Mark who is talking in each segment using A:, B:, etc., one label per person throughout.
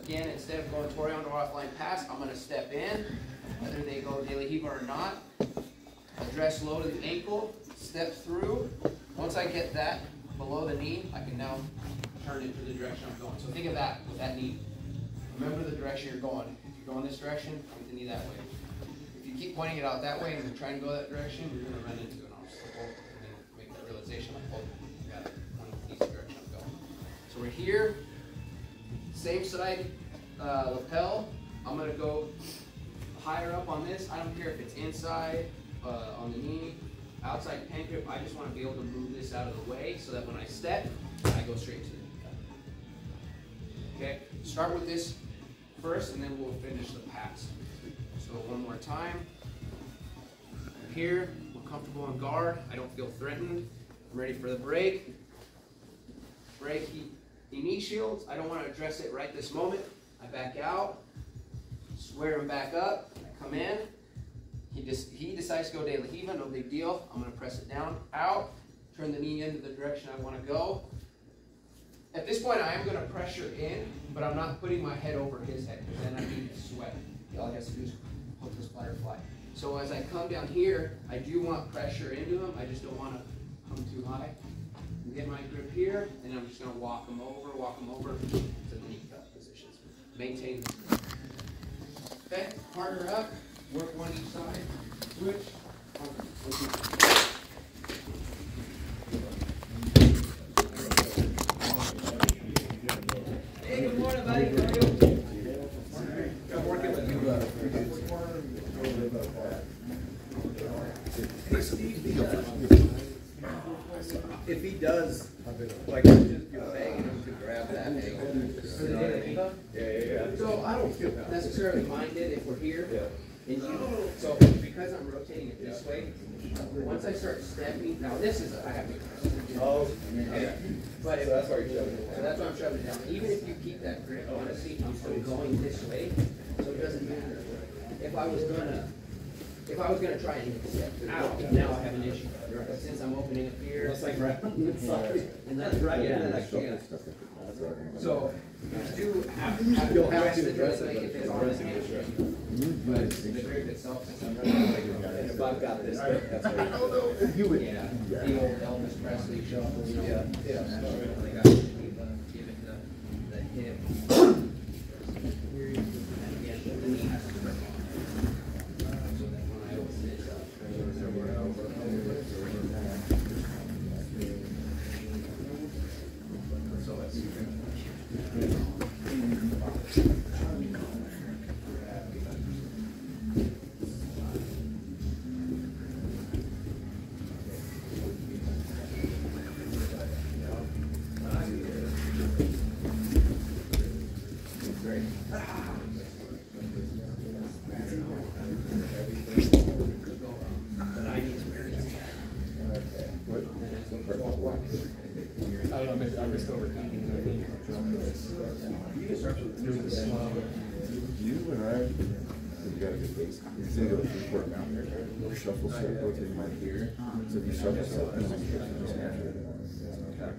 A: Again, instead of going Toreando or offline pass, I'm going to step in, whether they go De La Riva or not. Address low to the ankle, step through. Once I get that below the knee, I can now turn it to the direction I'm going. So think of that with that knee. Remember the direction you're going. If you're going this direction, point the knee that way. If you keep pointing it out that way and you're trying to go that direction, you're going to run into an obstacle and then make that realization like, oh, you got to point the knee direction I'm going. So we're here, same side lapel. I'm going to go higher up on this. I don't care if it's inside, on the knee, outside pen grip. I just want to be able to move this out of the way so that when I step, I go straight to the knee. Okay, start with this first and then we'll finish the pass. So one more time. I'm here, we're comfortable on guard. I don't feel threatened. I'm ready for the break. Break, he knee shields. I don't want to address it right this moment. I back out, square him back up, I come in. He decides to go De La Riva, no big deal. I'm going to press it down, out, turn the knee into the direction I want to go. At this point, I am going to pressure in, but I'm not putting my head over his head, because then I need to sweat. All he has to do is hook this butterfly. So as I come down here, I do want pressure into him. I just don't want to come too high. Get my grip here, and I'm just going to walk him over to the knee cut positions. Maintain this grip. Okay, partner up. Work one each side, switch. Hey, good morning, buddy. How are you? I'm working with you.
B: Hey, Steve, if he does, like, just banging him to grab that angle. Yeah.
A: So I don't necessarily mind it if we're here.
B: Yeah.
A: And so because I'm rotating it this way, once I start stepping, now this is I have to.
B: Oh,
A: okay. But if,
B: so that's why you're shoving it down.
A: So that's why I'm shoving it down. Even if you keep that grip, honestly, I'm still going this way, so it doesn't matter. If I was gonna try and step out, now I have an issue. But since I'm opening up here,
B: It's like right on the side.
A: and that's right. Yeah. So you do have to
B: You'll have
A: address
B: to
A: the
B: address
A: grip,
B: it,
A: like if it's
B: but
A: on
B: address
A: the
B: it,
A: hand. But the grip itself is
B: And if I've got this, that's what
A: yeah, the old Elvis Presley shuffle, you know.
B: Yeah.
A: They got to give it the hip. And again, the knee has to grip on. So that when I open it up, so it's
C: shuffle so rotating my ear. So if you shuffle so and just naturally.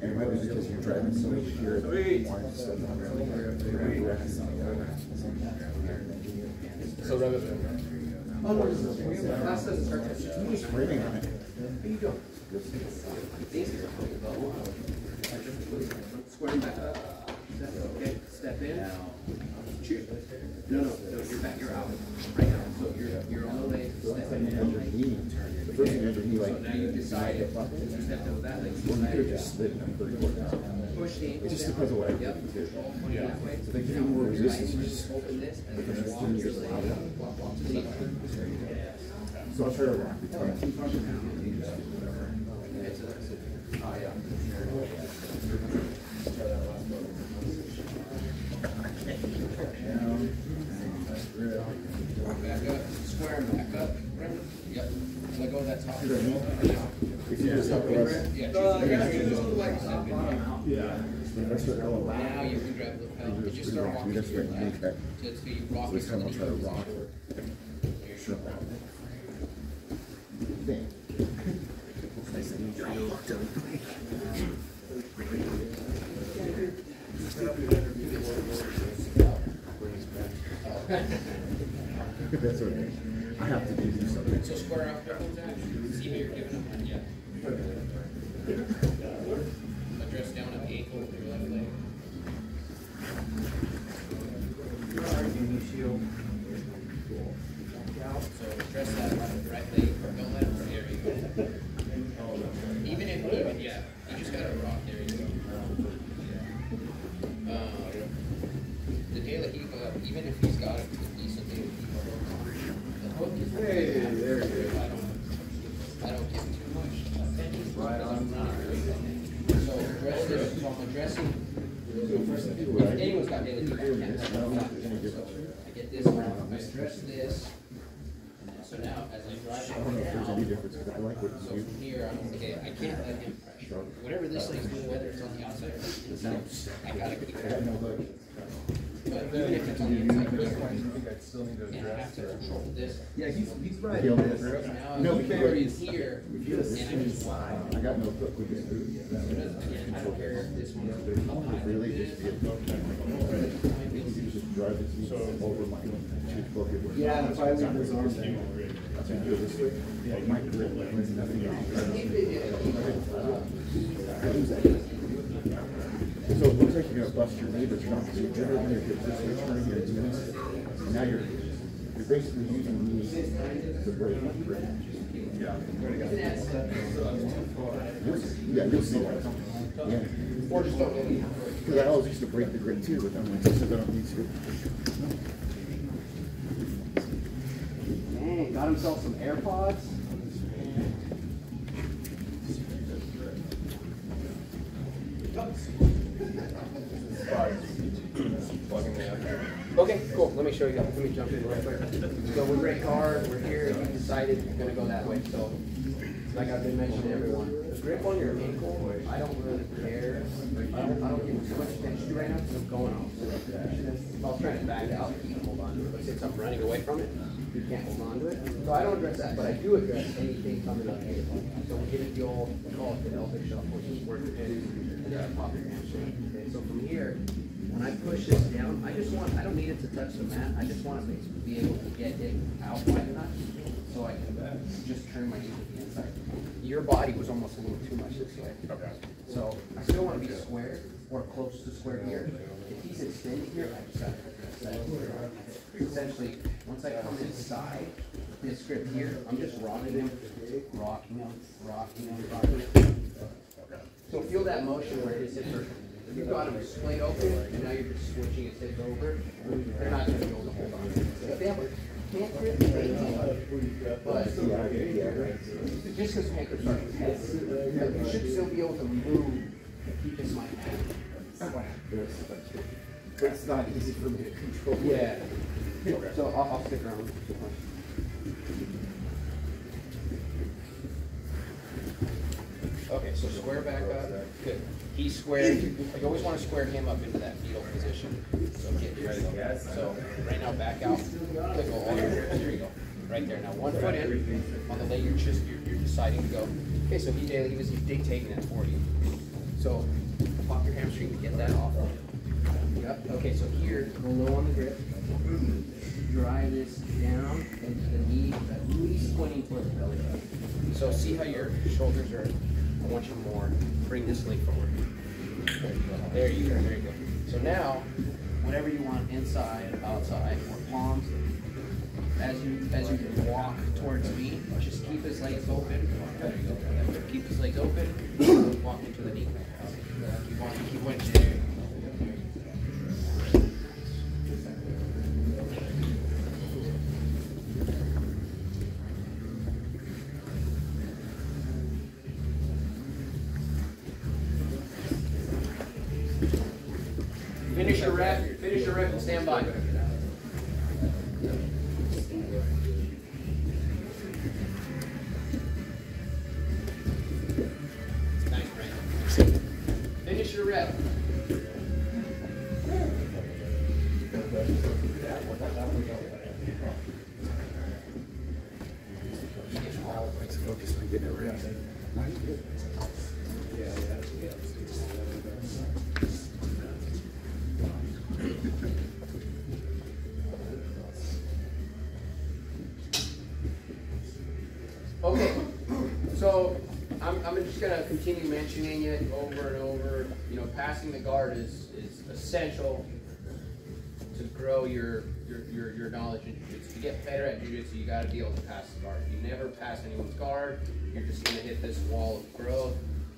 C: And it might be because you're driving so much here that you want to step down
B: So rather than
A: oh, no, class doesn't start till
C: I'm just waiting on it.
A: Here you go. Square back up. Okay, step in. Shoot. No, you're back, you're out. Right now. So you're on the way to step in.
C: The first thing I did, he like.
A: So now you decided to step to that leg.
C: Well, you could have just slid and pretty quick down.
A: Push the ankle
C: It just
A: down.
C: depends on what I
A: Yep.
C: do too.
A: Yeah.
C: So they give you more resistance. You just
A: Open this and then
C: just
A: walk
C: turn
A: to
C: your
A: the
C: slide
A: leg.
C: out.
A: Walk to the leg.
C: So I'll try to rock the tongue.
A: Oh, yeah. Back up, square and back up. Yep. Let go of that top.
C: If you just help the rest.
A: Yeah.
C: If I start going back,
A: Now you can grab the lapel. You
C: it's
A: just
C: pretty
A: start
C: rocky.
A: walking
C: That's
A: to your
C: right.
A: left.
C: Back.
A: So you rock
C: This time I'll try to
A: underneath.
C: rock. Dang. Nice to meet you. That's okay. I have to do something.
A: So square off double that. See how you're giving them one, yeah. Address down at the ankle with your left leg. So address that right leg. Don't let him there you go. Even yeah. You just gotta rock, there you go. The De La Riva, even if he's got a decent De La Riva, the hook is
B: there it is.
A: I don't give too much.
B: Right on.
A: So address this, so I'm addressing, if anyone's got De La Riva, I can't. So I get this, I address this, and then, so now as I drive
C: I don't know if there's any
A: it
C: difference, because I like what
A: so
C: you
A: from here, I'm okay, I can't let him pressure. Whatever this thing's doing, whether it's on the outside or inside, I gotta keep
C: I got
A: it.
C: no hook.
A: But even if it's on the inside, and I have to control this.
B: Yeah, he's right.
C: Feel
B: This.
C: it?
A: Now
C: No,
A: I'm
C: because
A: here, and I just slide.
C: I got no hook with this boot.
A: Again, I don't care if this one's up high.
C: Really, just be a hook. Just drive it over my shoot book.
B: Yeah, if I leave his arm there.
C: So you go this way, like my grip, like when nothing else. So it looks like you're gonna bust your knee, but you're not. So you're gonna get this way, turning here, and doing this. And now you're basically using knees to break. Yeah. You'll see that. Yeah.
A: Or just don't get it.
C: Because I always used to break the grip too, but I'm like, since I don't need to.
B: Dang, got himself some AirPods.
A: Okay, cool. Let me show you. Let me jump in real quick. So we're great car. We're here. You decided you're going to go that way. So, like I've been mentioning to everyone, the grip on your ankle, I don't really care. I don't give too much attention to right now because I'm going off. If I was trying to back out, you can hold on to it. But since I'm running away from it, you can't hold on to it. So I don't address that, but I do address anything coming up here. So we get the old, we call it the Elvic shuffle, which is work your head and then pop your hamstring. Okay, so from here, when I push this down, I don't need it to touch the mat. I just want to be able to get it out wide enough so I can just turn my knee to the inside. Your body was almost a little too much this way. Okay. So I still want to be square or close to square here. If he's extended here, I just got to press that. Essentially, once I come inside this grip here, I'm just rocking him. So feel that motion where his hips are. You've got them splayed open, and now you're just switching his hips over. They're not going to be able to hold on. If they have a can't grip, they can. But just because can't grip starts with head, you should still be able to move and keep his mind happy.
C: It's not easy for me to control.
A: Yeah. So I'll stick around. Okay, so square back up. Good. He's squared. You always want to square him up into that fetal position. So get ready. So right now, back out. Click all your grips. There you go. Right there. Now 1 foot in on the leg. You're deciding to go. Okay, so he was dictating that for you. So pop your hamstring to get that off. Yep. Okay, so here, go low on the grip. Drive this down into the knee, at least pointing towards the belly button. So see how your shoulders are. I want you more. Bring this leg forward. There you go. There you go. So now, whatever you want, inside, outside, or palms, as you walk towards me, just keep his legs open. There you go. Keep his legs open. Walk into the knee. Keep walking. Keep walking. There you go. Finish your rep and stand by. Nice, Brandon. Finish your rep.
C: Focus on getting it right.
A: just gonna continue mentioning it over and over. You know, passing the guard is essential to grow your knowledge in jiu-jitsu. To get better at jiu-jitsu, you gotta be able to pass the guard. If you never pass anyone's guard, you're just gonna hit this wall of growth,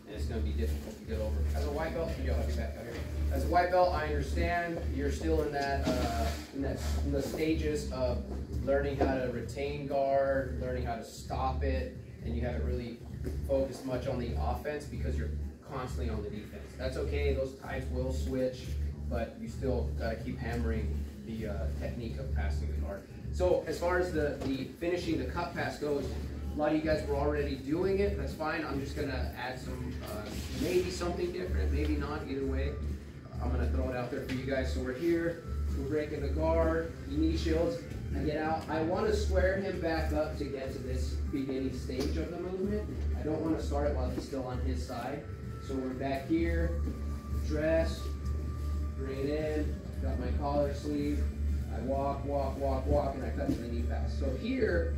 A: and it's gonna be difficult to get over. As a white belt, I'll be back out here. As a white belt, I understand you're still in the stages of learning how to retain guard, learning how to stop it, and you haven't really focused much on the offense because you're constantly on the defense. That's okay, those tides will switch, but you still gotta keep hammering the technique of passing the guard. So as far as the finishing the cut pass goes, a lot of you guys were already doing it, that's fine. I'm just gonna add some, maybe something different, maybe not, either way. I'm gonna throw it out there for you guys. So we're here, we're breaking the guard, knee shields. I get out. I want to square him back up to get to this beginning stage of the movement. I don't want to start it while he's still on his side. So we're back here, dress, bring it in, got my collar sleeve. I walk, and I cut to the knee pass. So here,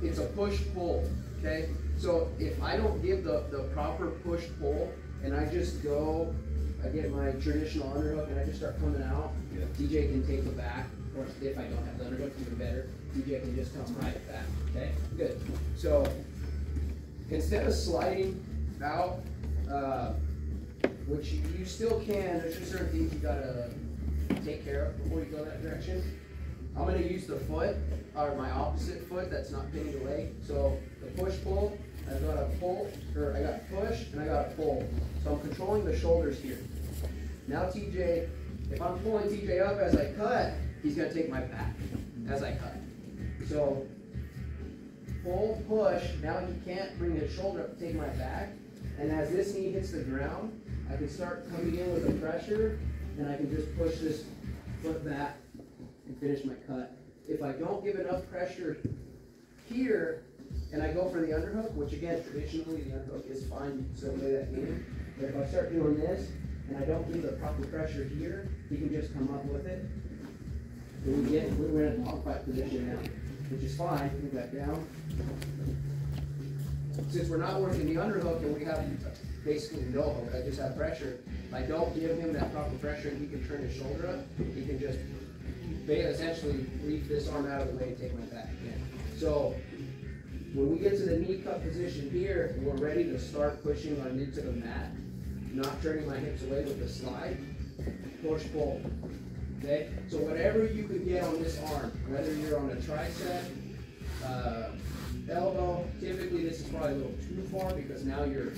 A: it's a push-pull, okay? So if I don't give the proper push-pull, and I just go, I get my traditional underhook, and I just start coming out, TJ can take the back. Or if I don't have the underhook, even better, TJ can just come right back, okay? Good. So instead of sliding out, which you still can, there's just certain things you gotta take care of before you go that direction. I'm gonna use the foot, or my opposite foot that's not pinning the leg. So the push-pull, I've got a pull, or I got push, and I got a pull. So I'm controlling the shoulders here. Now TJ, if I'm pulling TJ up as I cut, he's going to take my back as I cut. So, pull, push, now he can't bring his shoulder up to take my back. And as this knee hits the ground, I can start coming in with the pressure, and I can just push this foot back and finish my cut. If I don't give enough pressure here, and I go for the underhook, which again, traditionally the underhook is fine, you can still play that game. But if I start doing this, and I don't give the proper pressure here, he can just come up with it. We're in a dogfight position now, which is fine. Move that down. Since we're not working the underhook and we have basically no hook, I just have pressure. If I don't give him that proper pressure and he can turn his shoulder up, he can just essentially leave this arm out of the way and take my back again. So when we get to the knee cut position here, we're ready to start pushing on into the mat, not turning my hips away with the slide, push, pull. Okay, so whatever you could get on this arm, whether you're on a tricep, elbow, typically this is probably a little too far because now you're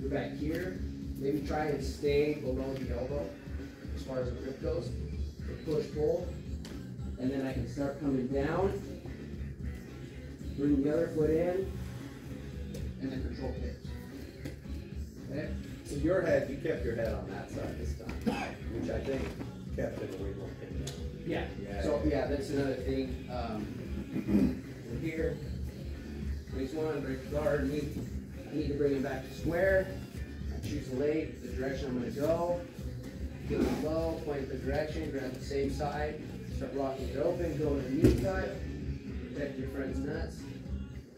A: back here. Maybe try and stay below the elbow as far as the grip goes. So push, pull, and then I can start coming down, bring the other foot in, and then control kicks. Okay?
B: So your head, you kept your head on that side this time, which I think kept it away from him.
A: Yeah. So yeah, that's another thing. We're here. Next one, break the guard. I need to bring him back to square. I choose the leg, the direction I'm going to go. Get him low, point the direction, grab the same side, start rocking it open, go to the knee cut, protect your friend's nuts.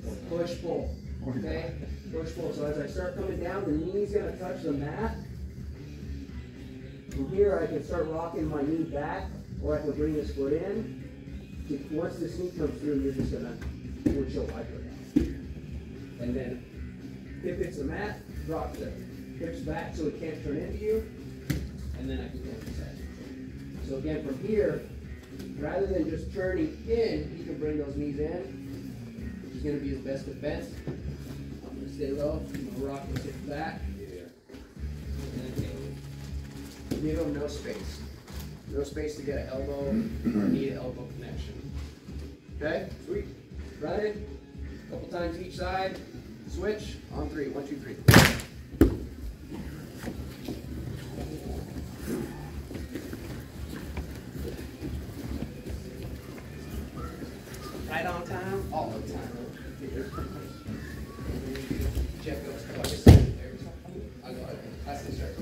A: So push, pull. Okay? Push, pull. So as I start coming down, the knee's going to touch the mat. From here, I can start rocking my knee back, or I can bring this foot in. Once this knee comes through, you're just going to windshield wiper down. And then, if it's the mat, drop the hips back so it can't turn into you. And then I can go inside. So again, from here, rather than just turning in, you can bring those knees in, which is going to be his best defense. I'm going to stay low. I'm going to rock those hips back. And then take. Give him no space. No space to get an elbow or knee to elbow connection. Okay? Sweet. Run it. A couple times each side. Switch. On 3. 1, 2, 3. Right on time? All the time. Jeff goes, oh, I just said it there. I'll go ahead. That's the start.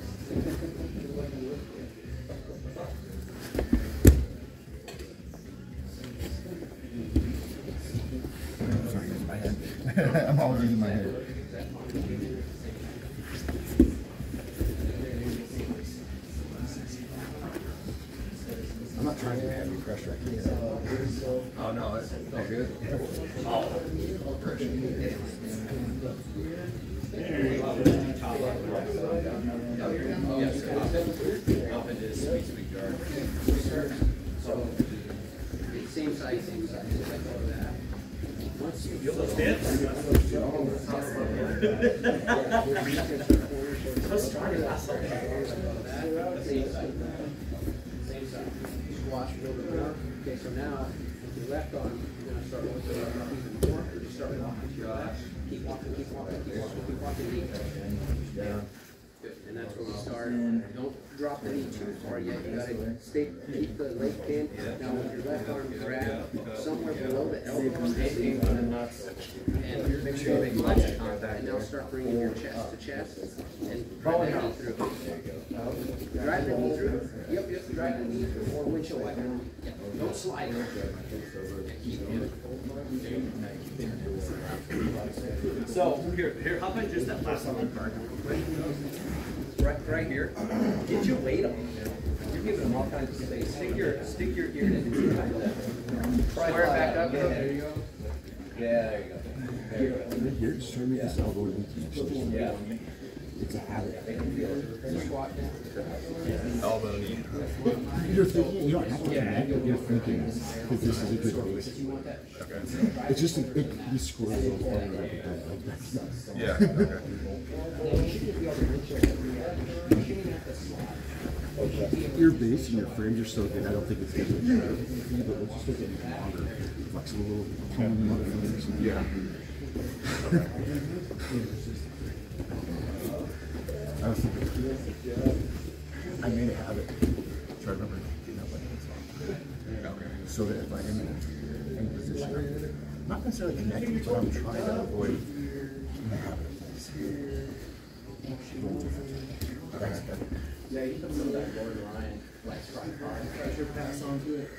C: I'm always using my head. trying to have you pressure.
B: Oh, no, it's all good. Up into this sweet yard.
A: So, same size, same size. Squash a little bit more. Okay, so now with your left arm, you're gonna start working up even more. You start walking to your left. Keep walking, keep walking, keep walking, keep walking. Good. And that's where we start. Don't drop the knee too far yet. You gotta stay, keep the leg pinned. Now with your left arm, grab somewhere below the elbow and make sure you make eye contact. And now start bringing your chest to chest and drive the knee through. Drive the knee through. Yep, drive the knee through or windshield wiper. Don't slide.
D: So here, how about just that last one part?
B: Right here. Get your weight on. You're giving them all kinds of space. Stick your ear in.
A: Square it back up.
B: There you go. Yeah, there you go. There you go.
C: Here, just try to make this elbow into
B: Yeah.
C: It's a habit.
A: Squat down.
B: Elbow knee.
C: You're thinking, you don't have to connect, but you're thinking, because this is a good base.
B: Okay.
C: It's just, you square a little farther like that.
B: Yeah. Okay.
C: Your base and your frames are so good, I don't think it's going to be good, but let's just make it longer, flexible, little pulling motherfuckers. Yeah. I was thinking, I made a habit, try to remember getting up like this. Okay. So that if I am in any position, not necessarily connected, but I'm trying to avoid the habit of this. That's better.
A: Yeah, you put some of that Gordon Ryan, like strike hard pressure pass onto it.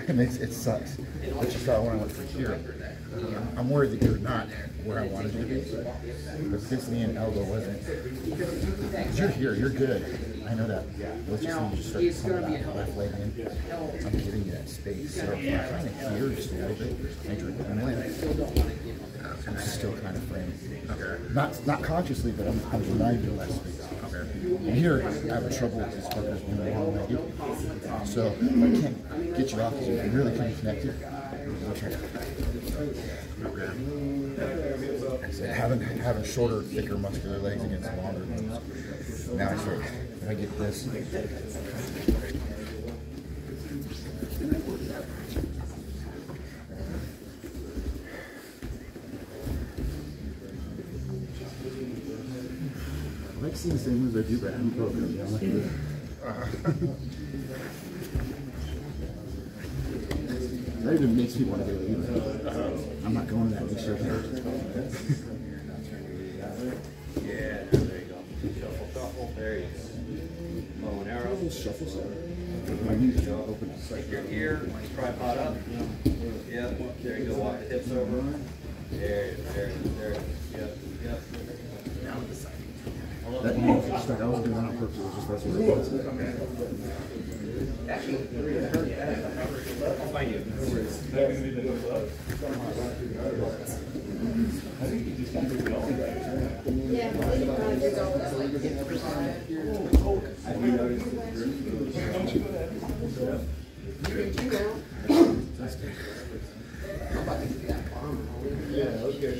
C: And it sucks. It's just I want to look for here. I'm worried that you're not where I wanted you to be. But since knee and elbow wasn't, because you're here, you're good. I know that. Let's just need to start pulling that left leg in. I'm giving you that space. So if I'm kind of here just a little bit, enter it and land. I'm still kind of framing. Okay. Not consciously, but I'm denying you less space. Okay. And here, I have trouble with these fuckers being the wrong way. So I can't get you off because you're really kind of connected. I'll try to. Okay. Having shorter, thicker, muscular legs against longer ones. Now I start. When I get this. I like seeing the same moves I do, but I haven't broken them. I like this. That even makes me want to go even. I'm not going to that mixture.
B: Yeah, there you go. Shuffle, shuffle. There you go. Bow and arrow.
C: Shuffle set. My knees are open.
B: Take your ear, tripod up. Yep, there you go. Walk the hips over. There, yep.
C: Now the side. That knee, just like I wasn't doing that on purpose. It was just that's what it was.
B: I'll find you.
C: Yeah, okay.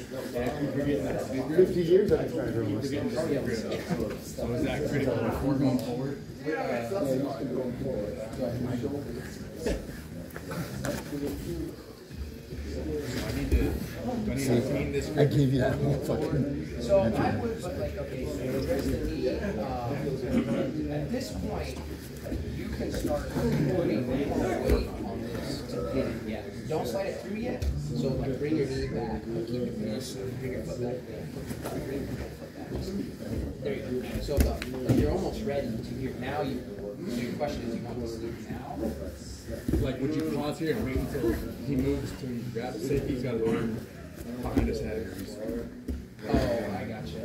C: 50 years I've been trying to grow my stuff.
D: So is that critical before going forward? I need to clean this.
C: I gave you that whole fucking.
A: So I would, but like, okay, so you address the knee, at this point, you can start putting more weight on this to pin it. Yeah. Don't slide it through yet, so like bring your knee back, keep it this, bring your foot back there, bring your foot back. There you go. So you're almost ready to hear. Now you. So your question is, you want to sleep now?
E: Like, would you pause here and wait until he moves to grab it? Say if he's got an arm behind his head.
A: Oh, I gotcha.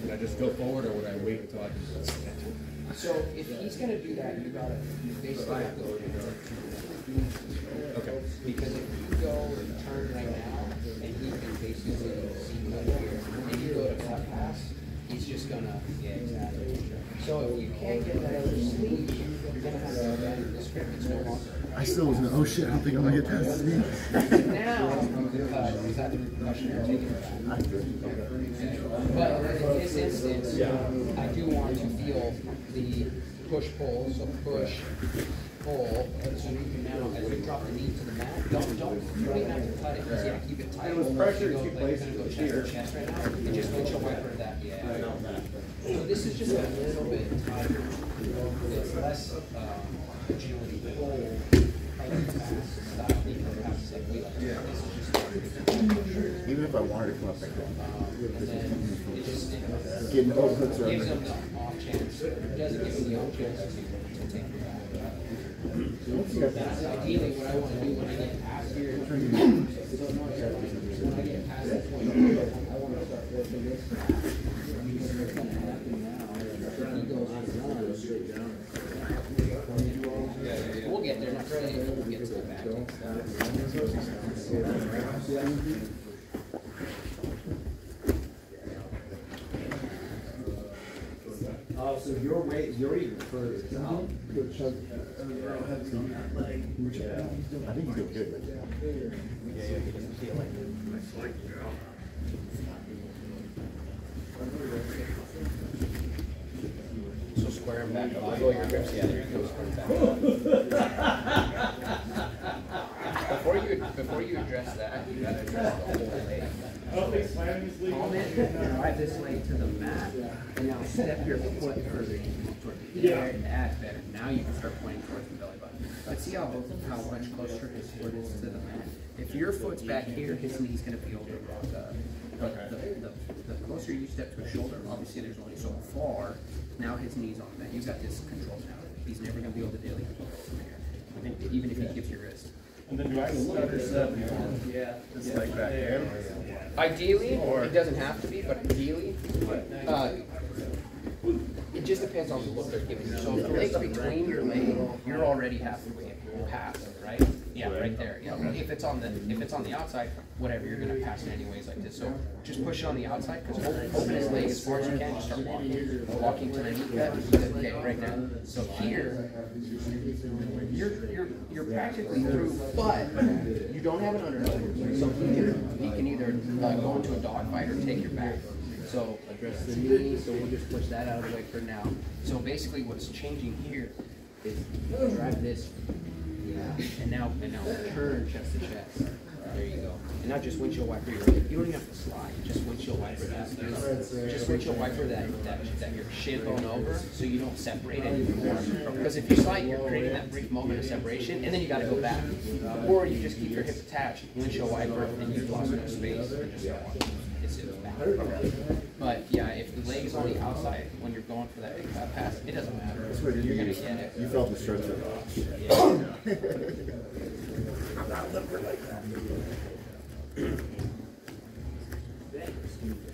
E: Would I just go forward, or would I wait until I can?
A: So if he's gonna do that, you gotta basically have to go.
E: Okay.
A: Because if you go and turn right now, and he can basically see cut here, and you go to cut pass, he's just gonna, yeah, exactly. So if you can't get that other sleeve, you're gonna have to abandon this grip. It's no longer.
C: I still was gonna, oh shit, I don't think I'm gonna get past this knee.
A: Now, is that the question you're taking back? But in this instance, I do want to feel the push-pull, so push, pull, so you can now, as you drop the knee to the mat, you don't even have to cut it, because you keep it tight. There was pressure in 2 places. You're gonna go chest to chest right now, and just windshield wiper that, yeah. So this is just a little bit tighter. It's less agility, pull,
C: Even if I wanted to come up like that.
A: and then it just
C: Getting both hooks around
A: gives
C: there.
A: them the off chance. It doesn't give them the off chance to take your back. That's ideally what I want to do when I get past here. When I get past that point, I want to start working this. We'll get there. Not really. We'll get to the back.
B: Oh, so you're even further out.
C: I think you did good.
A: So square him back up. Oh, your grips. Yeah, there you go. Square him back up. Before you address that, you gotta address the whole leg. Palm it, drive this leg to the mat, and now step your foot further toward the air, and that's better. Now you can start pointing towards the belly button. But see how much closer his foot is to the mat? If your foot's back here, his knee's gonna be over the closer you step to his shoulder, obviously there's only so far. Now his knee's on that. You've got this control now. He's never gonna be able to daily control from here, even if he keeps your wrist.
E: And then do I stutter step? Yeah. Just like back in?
A: Ideally, it doesn't have to be, but ideally, it just depends on the look they're giving you. So if the leg's between your leg, you're already halfway past, right? Yeah, right there. Yeah. If it's on the outside, whatever, you're gonna pass it anyways like this. So just push it on the outside, because open his leg as far as you can. Just start walking to the knee cut. Okay, right now. So here, you're practically through, but you don't have an underhook. So he can either go into a dog fight or take your back. So address the knee. So we'll just push that out of the way for now. So basically, what's changing here is drive this. And now turn chest to chest. There you go. And not just windshield wiper your leg. You don't even have to slide. Just windshield wiper that. Just windshield wiper that your shin bone over, so you don't separate anymore. Because if you slide, you're creating that brief moment of separation, and then you got to go back. Or you just keep your hip attached, windshield wiper, and you've lost no space. And just go on. It's back. But yeah, if the leg is on the outside when you're going for that big pass, it doesn't matter. You're gonna get it.
C: You felt the stretch of
A: Yeah.
C: I'm not limber like that.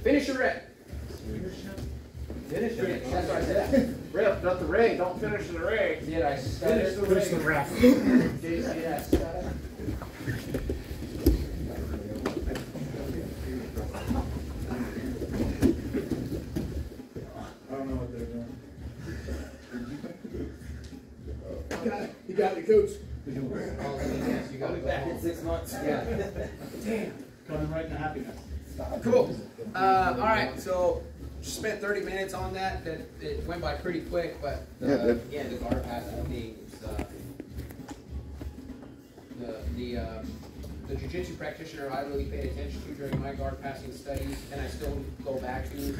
A: Finish your rep. Finish the ring. That's what I said.
E: Rip, not the ring. Don't finish the ring.
A: Did I stutter?
C: Finish the ref.
A: Did I stutter?
C: You got me, coach.
A: You got me back in 6 months. Yeah.
D: Damn. Coming right into happiness.
A: Cool. All right. So just spent 30 minutes on that. It went by pretty quick, but the guard passing thing the jiu-jitsu practitioner I really paid attention to during my guard passing studies, and I still go back to,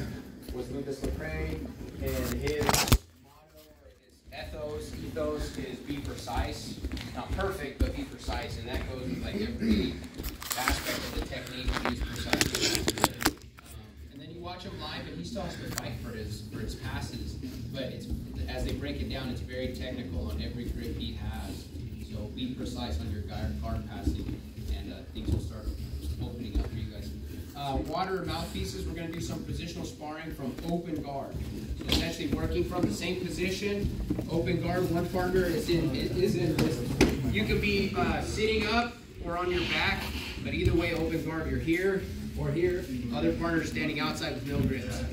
A: was Lucas Lecrae, and his ethos is be precise. Not perfect, but be precise, and that goes with like every aspect of the technique. He's precise. And then you watch him live, and he's still has to fight for his passes, but it's, as they break it down, it's very technical on every grip he has. So be precise on your guard passing, and things will start opening up for you guys. Water mouthpieces, we're going to do some positional sparring from open guard. So essentially working from the same position, open guard. One partner is in you can be sitting up or on your back, but either way, open guard, you're here or here. Other partner standing outside with no grips.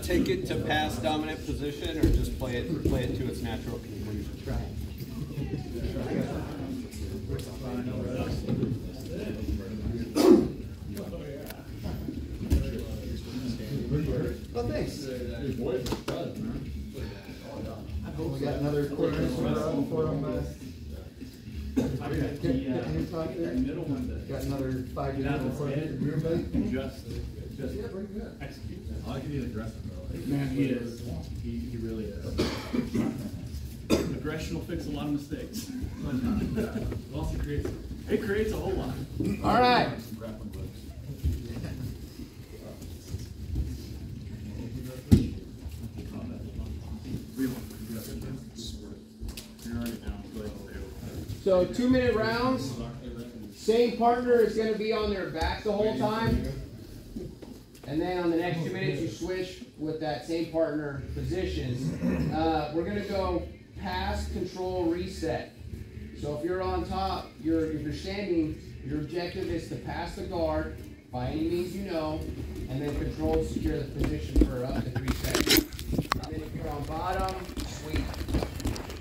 B: Take it to pass dominant position, or just play it to its natural conclusion.
C: Oh, thanks. We got another quarter inch before I'm get any talk there. Got another 5 minutes before everybody.
F: Just execute. I'll give you the dressing though. Man, he is. He really is. Aggression will fix a lot of mistakes. It also creates a whole lot.
A: All right. So 2-minute rounds. Same partner is going to be on their back the whole time. And then on the next 2 minutes, you switch with that same partner position. We're going to go pass, control, reset. So if you're on top, if you're standing, your objective is to pass the guard by any means you know, and then control and secure the position for up to 3 seconds. And then if you're on bottom, sweep.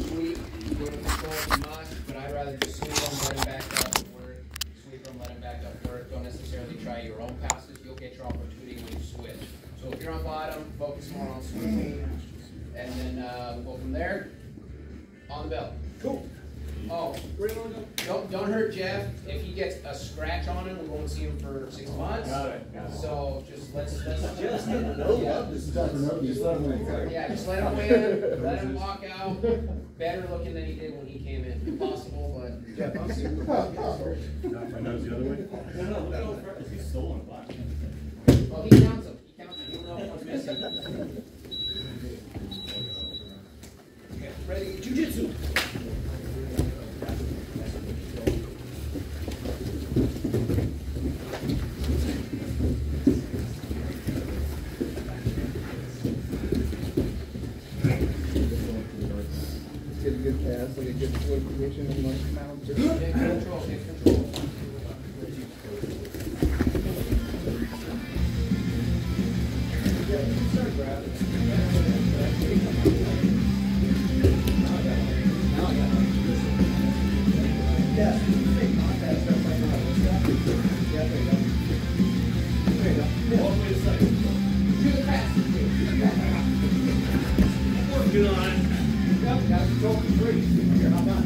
A: Sweep, go to control if you must, but I'd rather just sweep them, let them back up and work. Sweep them, let them back up and work. Don't necessarily try your own passes. You'll get your opportunity when you switch. So if you're on bottom, focus more on sweeping, and then we'll go from there. On the bell. Cool. Oh, don't hurt Jeff. If he gets a scratch on him, we won't see him for 6 months. Got it. So just let's just just let him win. Yeah, just let him win. Let him walk out better looking than he did when he came in. Impossible, but Jeff, I'm super.
F: My nose the other way. No. He's stolen black.
A: Well, he counts them. He counts them. You'll know what's missing. Okay, ready? Jiu-jitsu.
C: Get a good pass, like a good foot position, and like mount.
A: Take control, take control.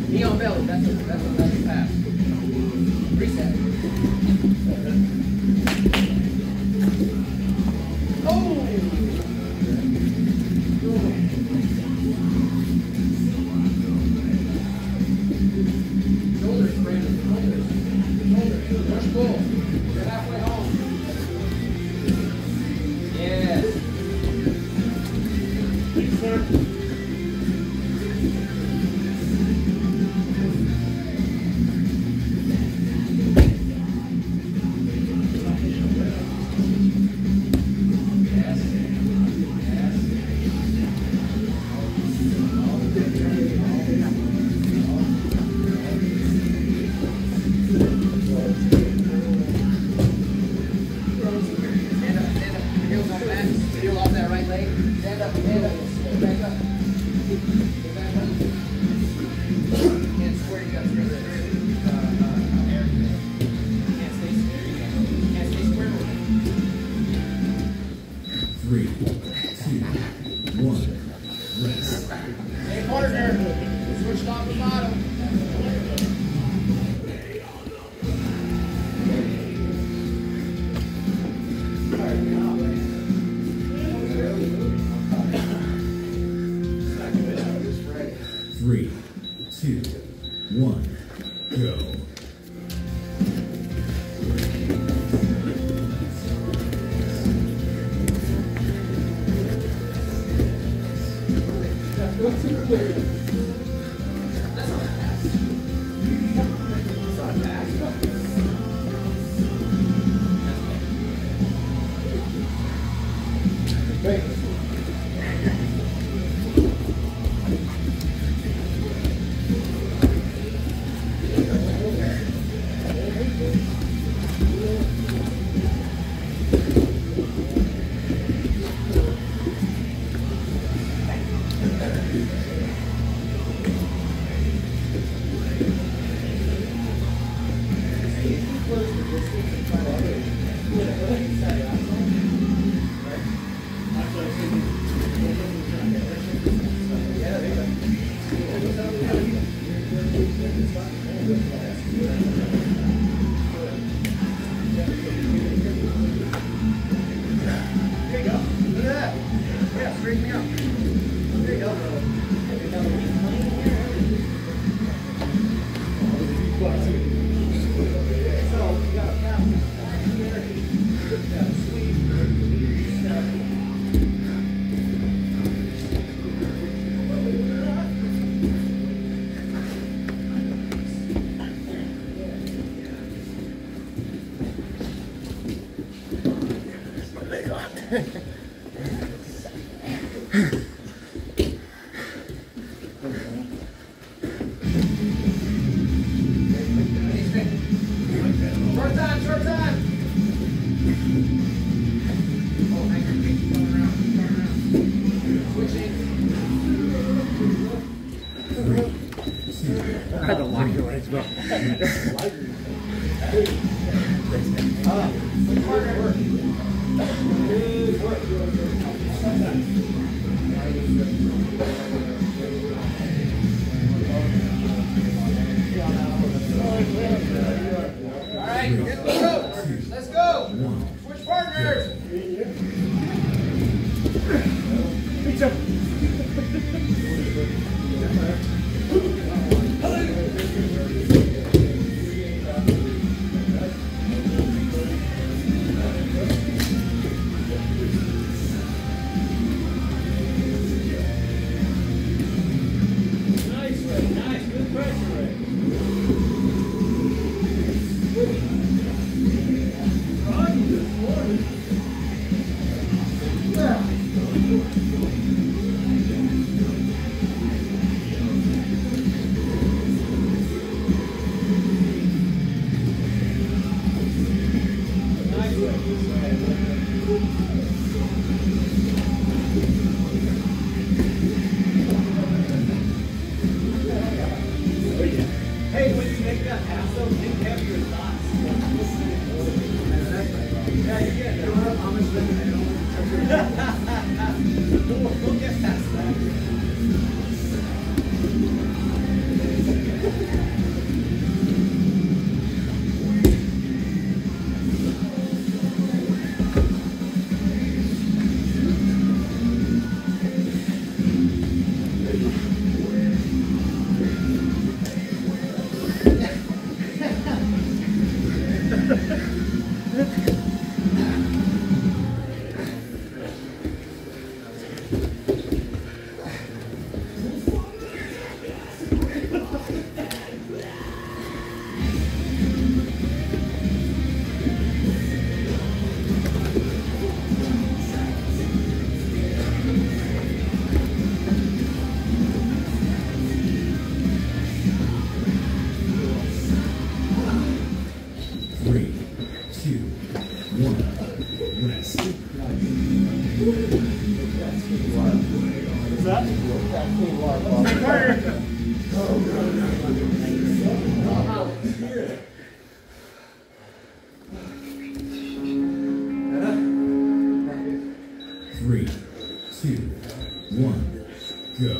A: Knee on belly, that's a pass. Reset. Oh! Shoulders, Brandon, shoulders. Push pull. You're halfway home. Yes.
F: Thanks, sir.
G: 3, 2, 1, rest.
A: Hey, partner, switch top to bottom.
G: 3, 2, 1, go.
A: Short time, short time. Oh, hang your feet going around, Switching.
C: I don't like your legs, bro.
A: All right, let's go. Let's go. Switch partners.
D: Nice, Ray. Nice. Good pressure, Ray. Hey, when you make that pass, though, think heavy your thoughts. Yeah, you get it. I'm We'll get past that.
G: Three, two, one. Rest. Three, two, one, go.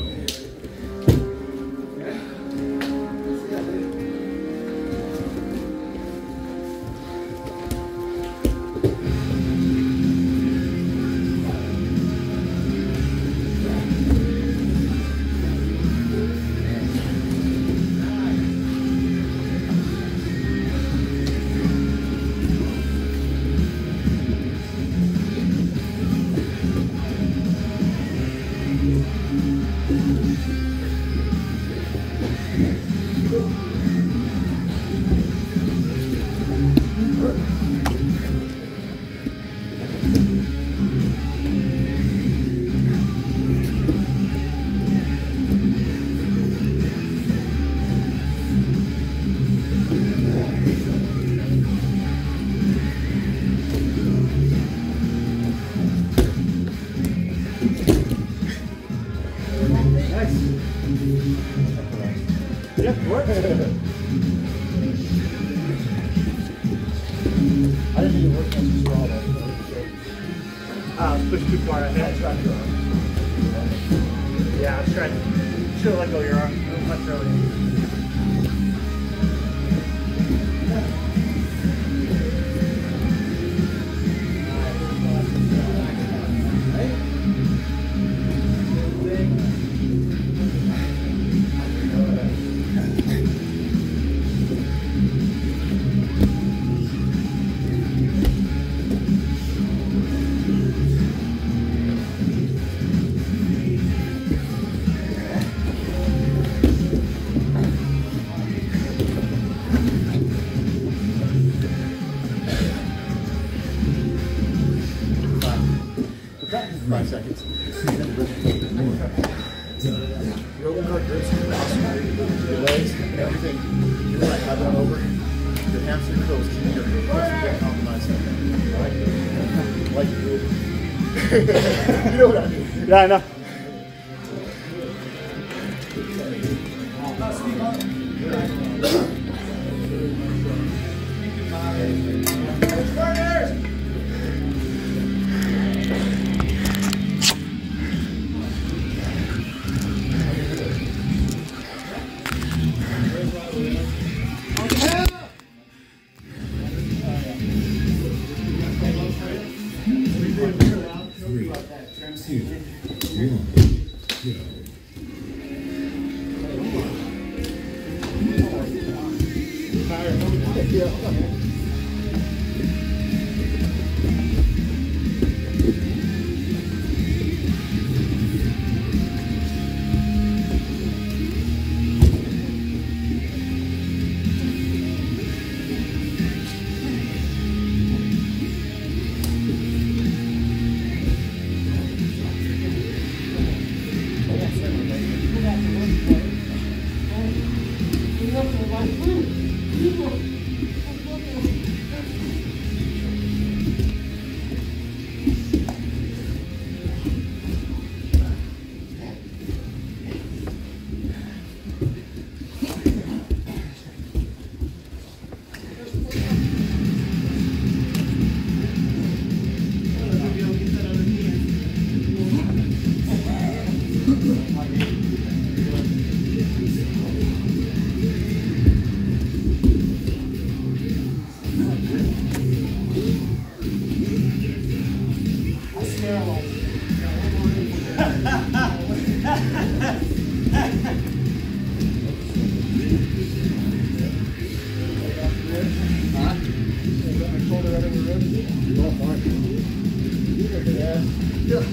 C: What? I didn't even work on this raw though.
H: Push too far ahead. Yeah, I was trying to let go of your arm much earlier.
C: Five seconds. Rolling hard grips, your legs, everything. You want to have that over. Your hamstring curls keep your hips get compromised. Like you do. You know what I mean?
H: Yeah, I know.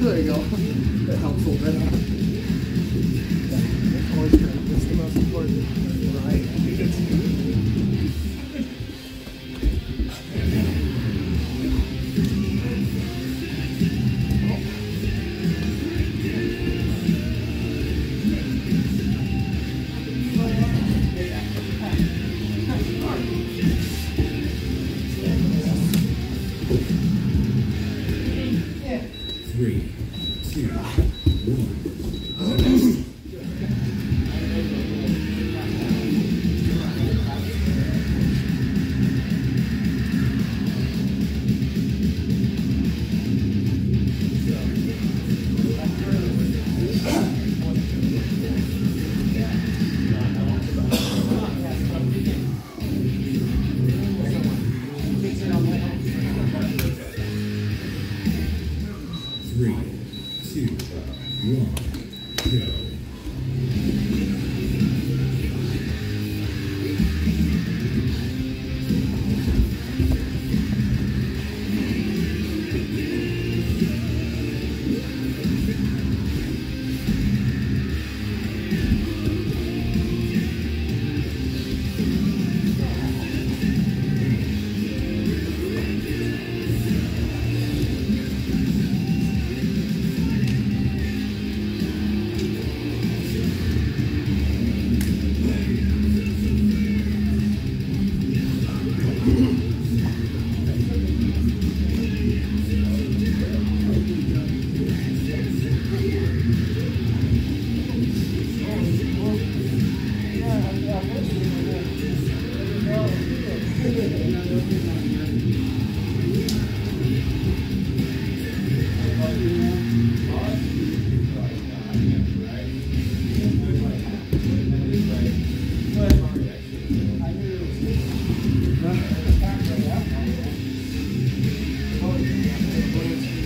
C: There you go. That helps a little bit. Always good. That's the most important. Right.
G: 3, 2, 1.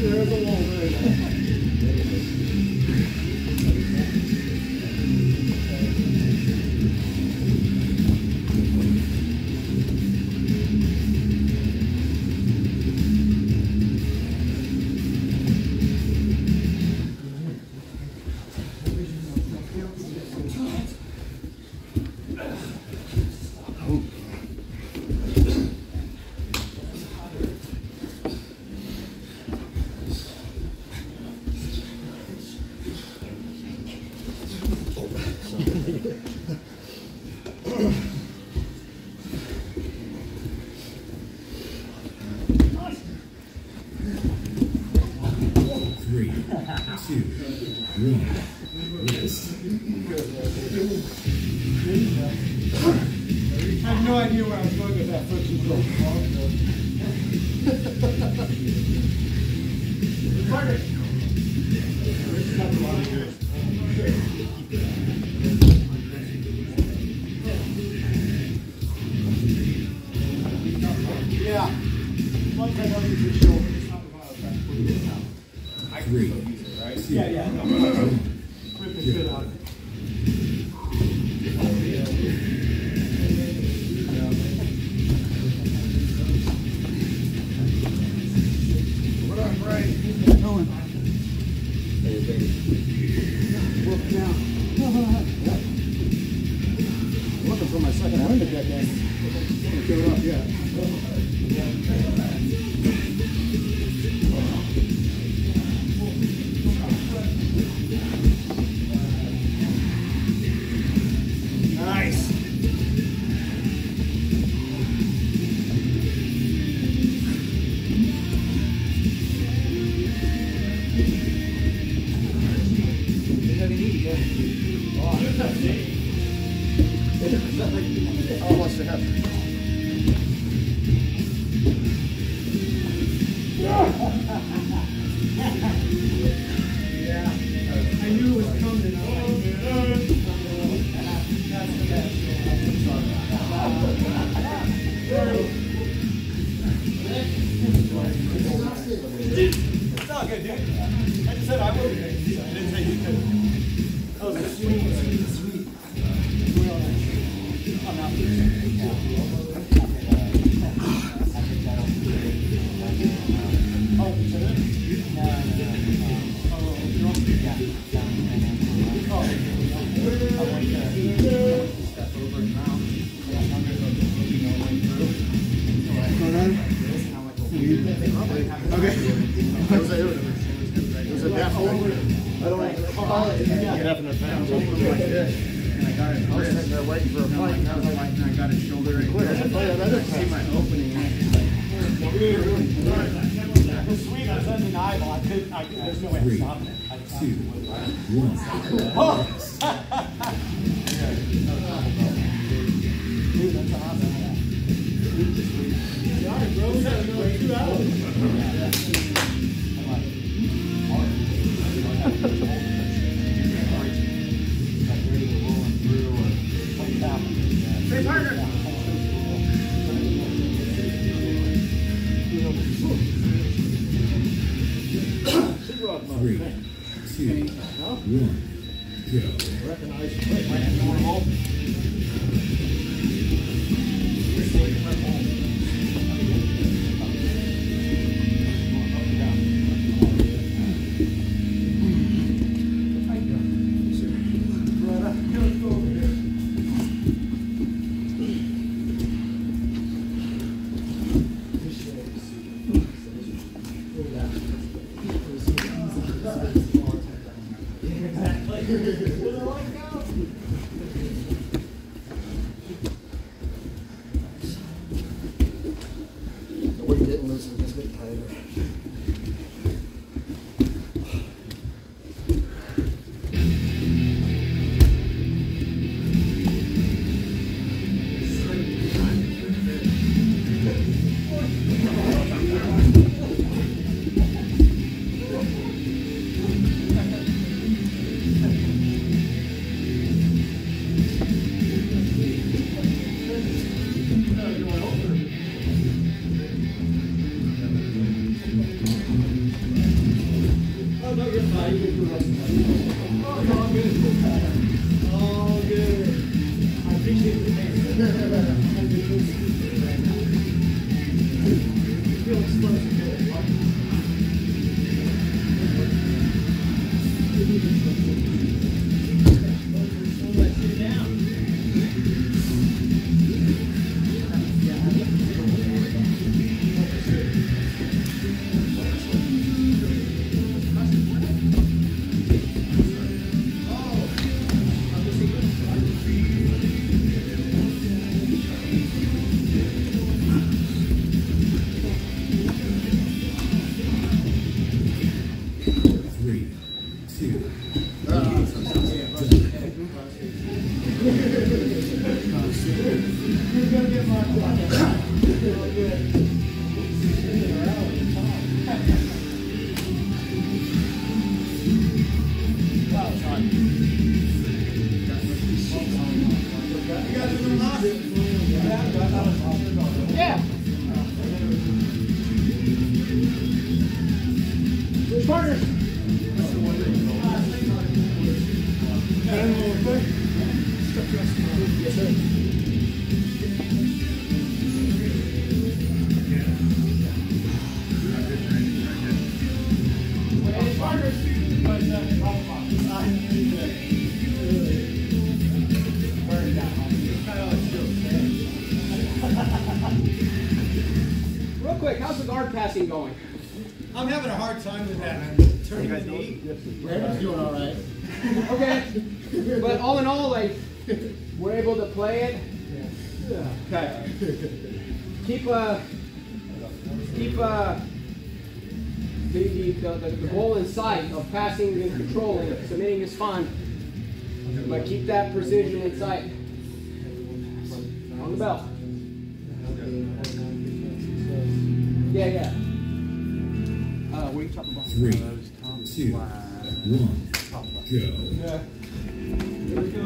I: I have no idea where I was going with that foot control. Yeah. Once I know you just show Yeah. No. Rip the shit out of it. What up, Bray? How's it going? Hey, baby. Whoop down. Looking for my second window deck then. Show it up, yeah. Nice.
C: Oh, what's the head?
I: Yeah. I knew it was coming. That's the best. It's all good, dude. I just said I would. I didn't say you could. Oh, it's sweet. Real nice. I'm out.
C: Okay. It was a definite. I don't know. Definite pounds. And I got it. I was sitting there waiting for a fight, and I got his shoulder right there. I didn't see my opening.
I: It was sweet. I was undeniable. There's no way of stopping it.
G: 2, 1.
I: Dude, that's awesome. Yeah, bro. We gotta go 2 hours. Hey, partner.
G: 3, 2, 1. Go.
I: Recognize.
C: We're getting loose and just get tighter.
I: All good. I appreciate the pain. Feel explosive.
A: Yeah. Switch partners. Yes, sir.
J: Real quick, how's the guard passing going?
I: I'm having a hard time with that. Turning my knee.
C: Brandon's doing all right.
J: Okay, but all in all, like, we're able to play it. Okay. Keep the goal in sight of passing and controlling. Submitting is fun, but keep that precision in sight. On the bell. Yeah, yeah. What are you talking about?
G: 3, 2, 1, go.
I: Yeah. Here we go.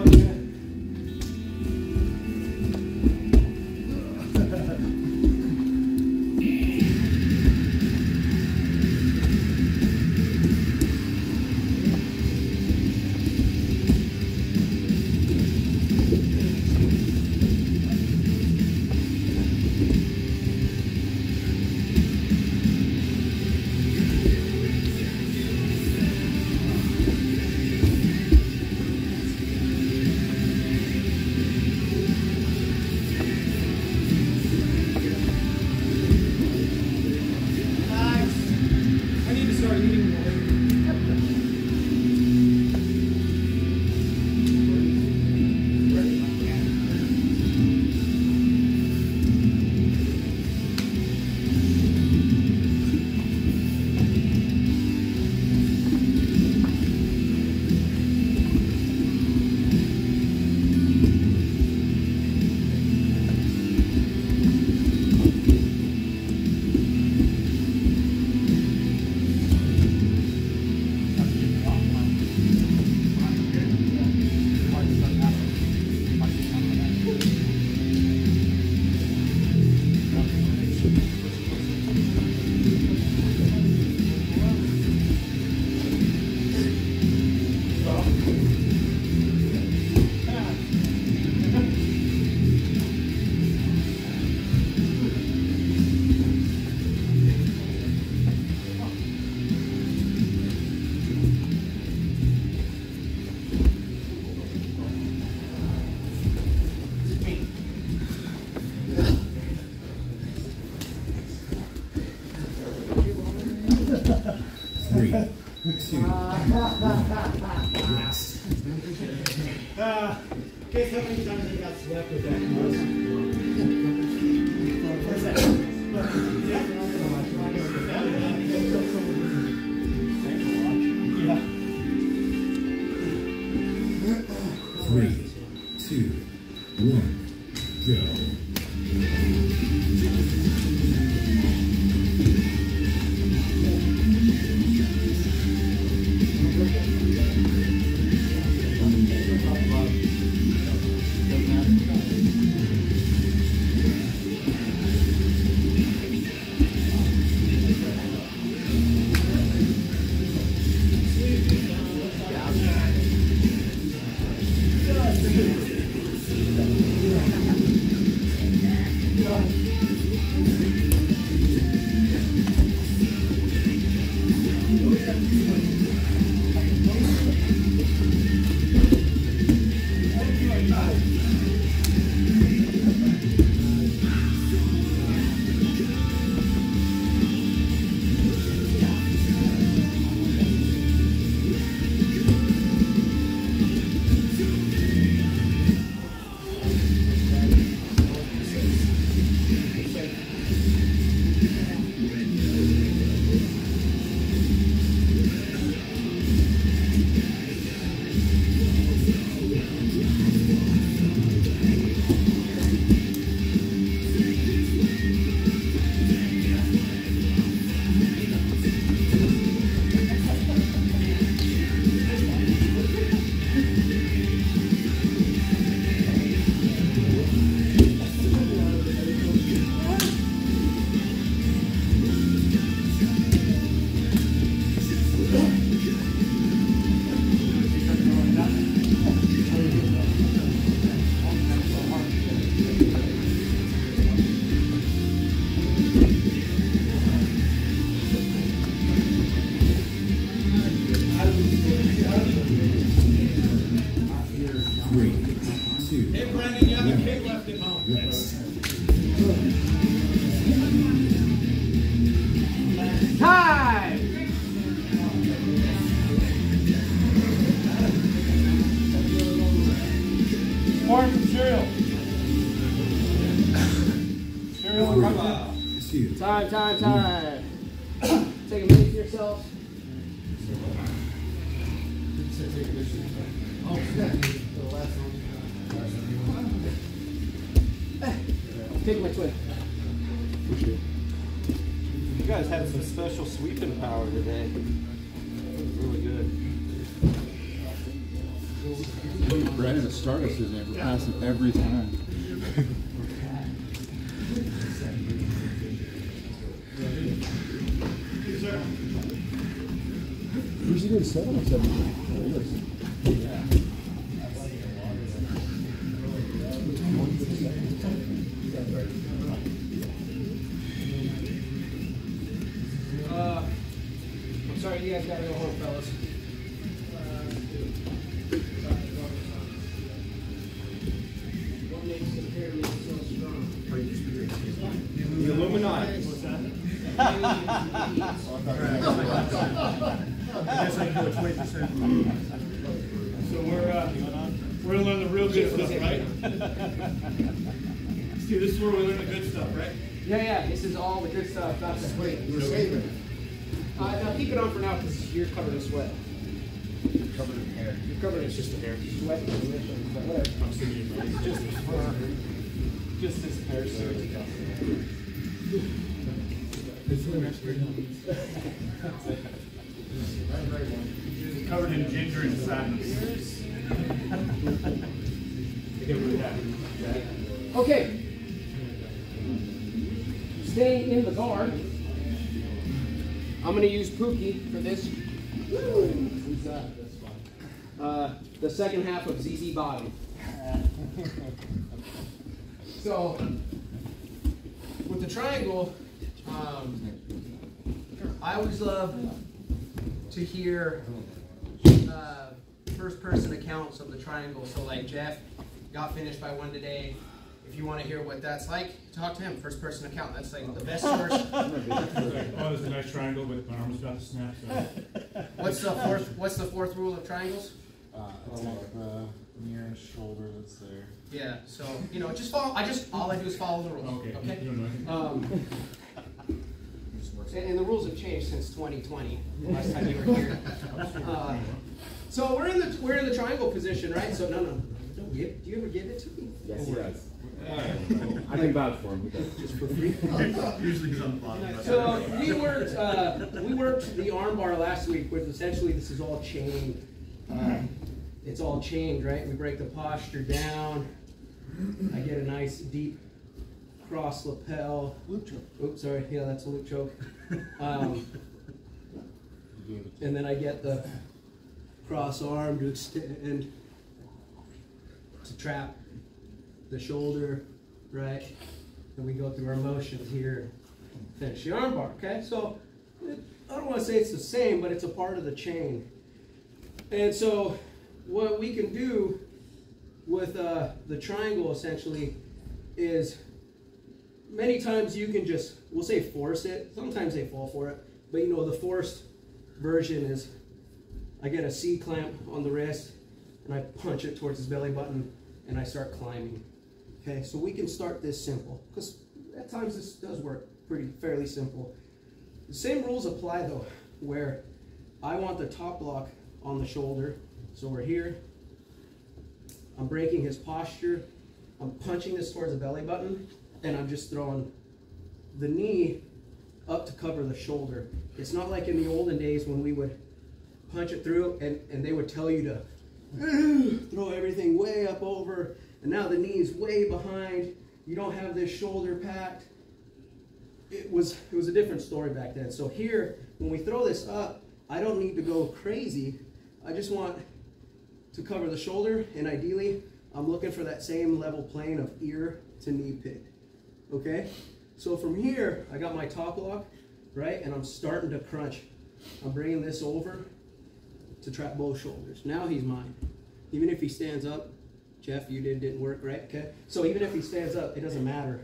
I: Guess how many times I got swept with that? What's that? Yeah.
G: 3, 2, 1, go.
I: Sweet.
J: Time. Take a minute to yourself. Take my twin.
B: You guys had some special sweeping power today. Really good.
C: Brandon at Stardust is never passing every time. Who's he doing 7 or 7?
J: I'm sorry, you guys gotta go home, fellas. What makes the pyramid so strong?
B: The Illuminati.
F: What's that?
H: I guess I can do a 20%.
F: So we're gonna learn the real good stuff, right? See, this is where we learn the good stuff, right?
J: Yeah, this is all the good stuff. Not the sweat.
C: We're saving it.
J: Now keep it on for now because you're covered in sweat.
C: Covered in hair.
J: You're covered in
F: Just the hair.
J: sweat and emissions, but whatever.
F: I'm sitting here, buddy.
B: Just his fur. Just his hair suit.
F: Covered in ginger and sadness. Get rid of that.
J: Okay. Staying in the guard, I'm going to use Pookie for this. The second half of ZZ Bottom. So, with the triangle, I always love to hear first-person accounts of the triangle. So, like Jeff got finished by one today. If you want to hear what that's like, talk to him. First-person account. That's like the best source.
F: Oh, there's a nice triangle, but my arm's about to snap. So.
J: What's the fourth rule of triangles?
K: Like the near shoulder that's there.
J: Yeah. So just follow. All I do is follow the rules.
F: Okay.
J: Okay.
F: You don't know.
J: And the rules have changed since 2020. Last time you were here. So we're in the triangle position, right? So no. Don't give. Do you ever give it to me?
K: Yes, he does. I can vouch for him.
J: Just for free.
F: Usually he's on the bottom.
J: So we worked the arm bar last week, which essentially this is all chained. It's all chained, right? We break the posture down. I get a nice deep cross lapel. Loop choke. Oops, sorry. Yeah, that's a loop choke. And then I get the cross arm to extend, to trap the shoulder, right? And we go through our motions here, finish the arm bar, okay? So I don't want to say it's the same, but it's a part of the chain. And so what we can do with the triangle essentially is many times you can just, we'll say force it. Sometimes they fall for it, but the forced version is I get a C-clamp on the wrist and I punch it towards his belly button and I start climbing. Okay, so we can start this simple because at times this does work fairly simple. The same rules apply though, where I want the top block on the shoulder. So we're here. I'm breaking his posture. I'm punching this towards the belly button, and I'm just throwing the knee up to cover the shoulder. It's not like in the olden days when we would punch it through and they would tell you to throw everything way up over, and now the knee is way behind. You don't have this shoulder packed. It was a different story back then. So here, when we throw this up, I don't need to go crazy. I just want to cover the shoulder, and ideally, I'm looking for that same level plane of ear to knee pit. Okay? So from here, I got my top lock, right? And I'm starting to crunch. I'm bringing this over to trap both shoulders. Now he's mine. Even if he stands up, Jeff, you didn't work, right? Okay? So even if he stands up, it doesn't matter.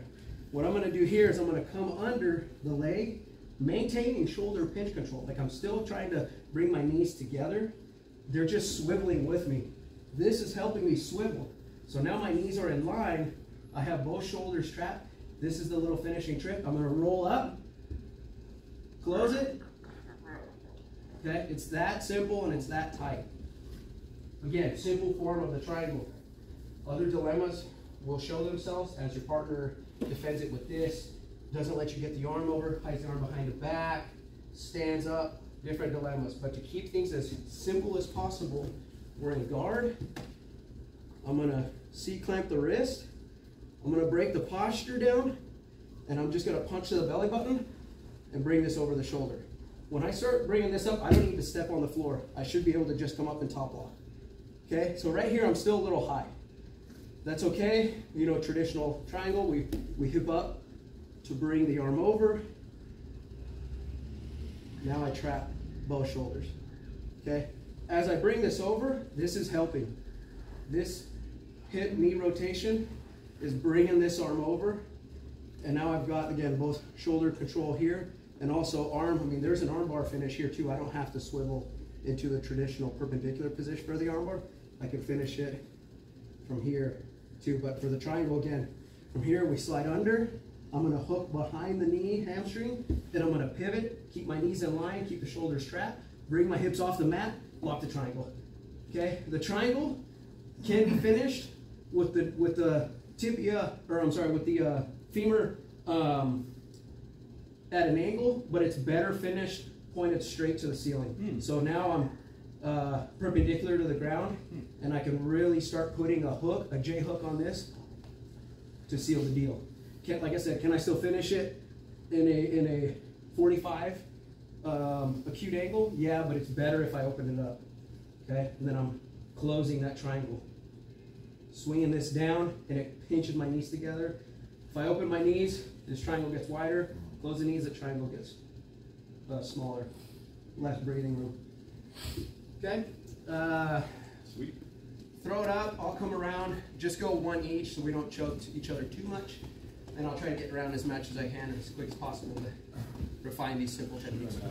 J: What I'm going to do here is I'm going to come under the leg, maintaining shoulder pinch control. Like I'm still trying to bring my knees together. They're just swiveling with me. This is helping me swivel. So now my knees are in line. I have both shoulders trapped. This is the little finishing trick. I'm going to roll up, close it. Okay, it's that simple and it's that tight. Again, simple form of the triangle. Other dilemmas will show themselves as your partner defends it with this, doesn't let you get the arm over, hides the arm behind the back, stands up, different dilemmas. But to keep things as simple as possible, we're in guard. I'm gonna C-clamp the wrist. I'm gonna break the posture down, and I'm just gonna punch to the belly button and bring this over the shoulder. When I start bringing this up, I don't need to step on the floor. I should be able to just come up and top lock. Okay, so right here, I'm still a little high. That's okay. You know, traditional triangle, we hip up to bring the arm over. Now I trap both shoulders. Okay, as I bring this over, this is helping. This hip knee rotation is bringing this arm over. And now I've got, again, both shoulder control here and also arm. I mean, there's an arm bar finish here too. I don't have to swivel into the traditional perpendicular position for the arm bar. I can finish it from here too. But for the triangle, again, from here we slide under. I'm gonna hook behind the knee, hamstring. Then I'm gonna pivot, keep my knees in line, keep the shoulders strapped, bring my hips off the mat, lock the triangle. Okay, the triangle can be finished with the tibia, or I'm sorry, with the femur at an angle, but it's better finished pointed straight to the ceiling. So now I'm perpendicular to the ground, and I can really start putting a hook, a J hook on this to seal the deal. Like I said, can I still finish it in a 45 acute angle? Yeah, but it's better if I open it up. Okay, and then I'm closing that triangle. Swinging this down, and it pinches my knees together. If I open my knees, this triangle gets wider. Close the knees, the triangle gets smaller. Less breathing room. Okay?
E: Sweet.
J: Throw it up, I'll come around. Just go one each so we don't choke each other too much. And I'll try to get around as much as I can as quick as possible to refine these simple techniques. I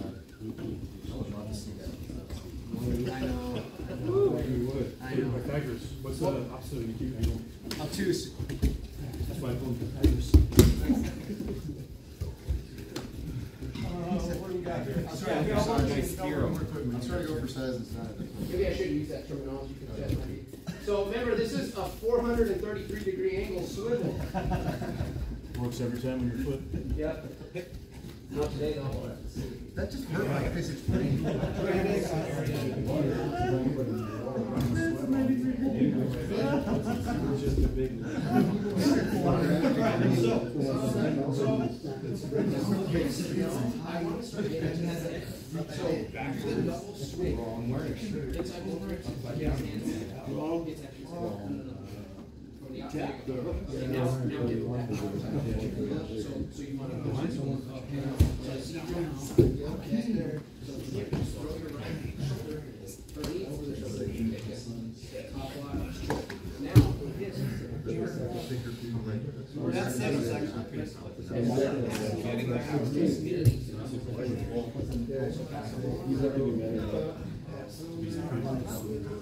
J: know. I know.
E: Pythagoras. What's the opposite of an acute angle?
J: Obtuse.
E: That's why I call him Pythagoras.
I: What do we got here?
C: I'm trying to go for size and size.
A: Maybe I shouldn't use that terminology because that might be. So remember, this is a 433-degree angle swivel.
E: Works every time on your foot.
A: Yep. Not today though.
C: That just hurt my face. It's pretty.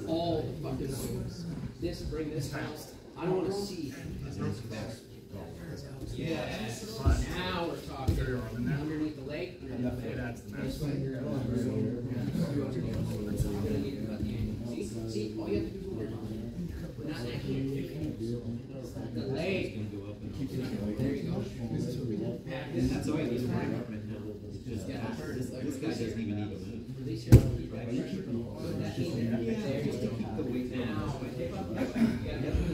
A: All fucking things. This, bring this fast. I don't want to see. Yes. Now we're talking. Underneath the leg. That's the mess. See, all you have to do is work on it. Not that the leg. There you go. That's the way it is. This guy doesn't even need to move. Release your feet back. Put that knee there. There you go. Now,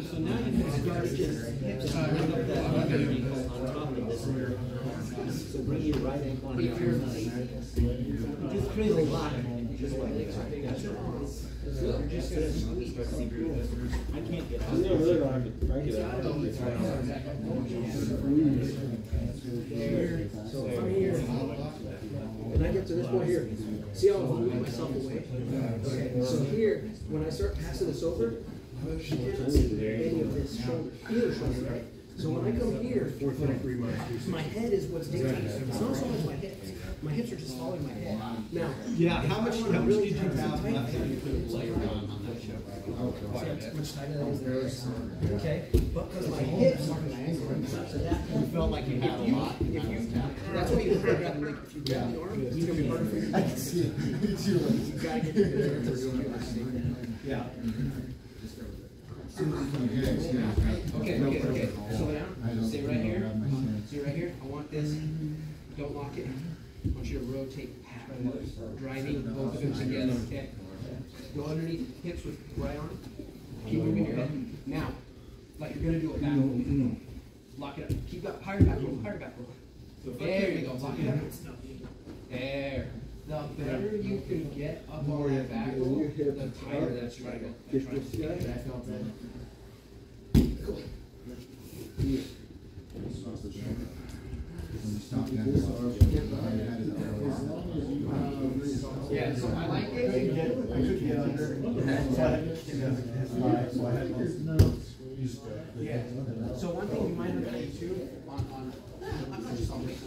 A: so now you can start just hips on top of this. So bring your right ankle on your just create a lock. Just like legs are big as your arms. You're just going to squeeze. I can't get out. You really don't have to crank it out. So from here, and I get to this point here. See how I'm moving myself away? Okay, so here, when I start passing this over, she cannot see any of this shoulder, either shoulder, right? So when I come here, my head is what's dictating. It's not so much my head.
J: my hips are just following my head. Now,
I: Yeah, how much did you have left that you could have layered on that show?
J: see how much tighter that is there. Okay, but because my hips are such that
I: You felt like you had a lot.
J: that's why you have to grab the leg. If you grab the arm, it's gonna be harder for you.
C: I can see it. It's you.
J: You gotta get your hips.
I: Yeah.
J: Okay. Slow down. Stay right here. Stay right here. I want this. Don't lock it. I want you to rotate backwards, driving both of them together. Okay. Go underneath hips with right arm. Keep moving your head. Now, like you're gonna do a back roll. Lock it up. Keep up. Higher back roll. Higher back roll. There you go. Lock it up. There. The better you can get up on that back roll, the tighter that's right. I felt that. Cool. Yeah, so I like it. Yeah. So one thing you might have done too on I'm not just on this.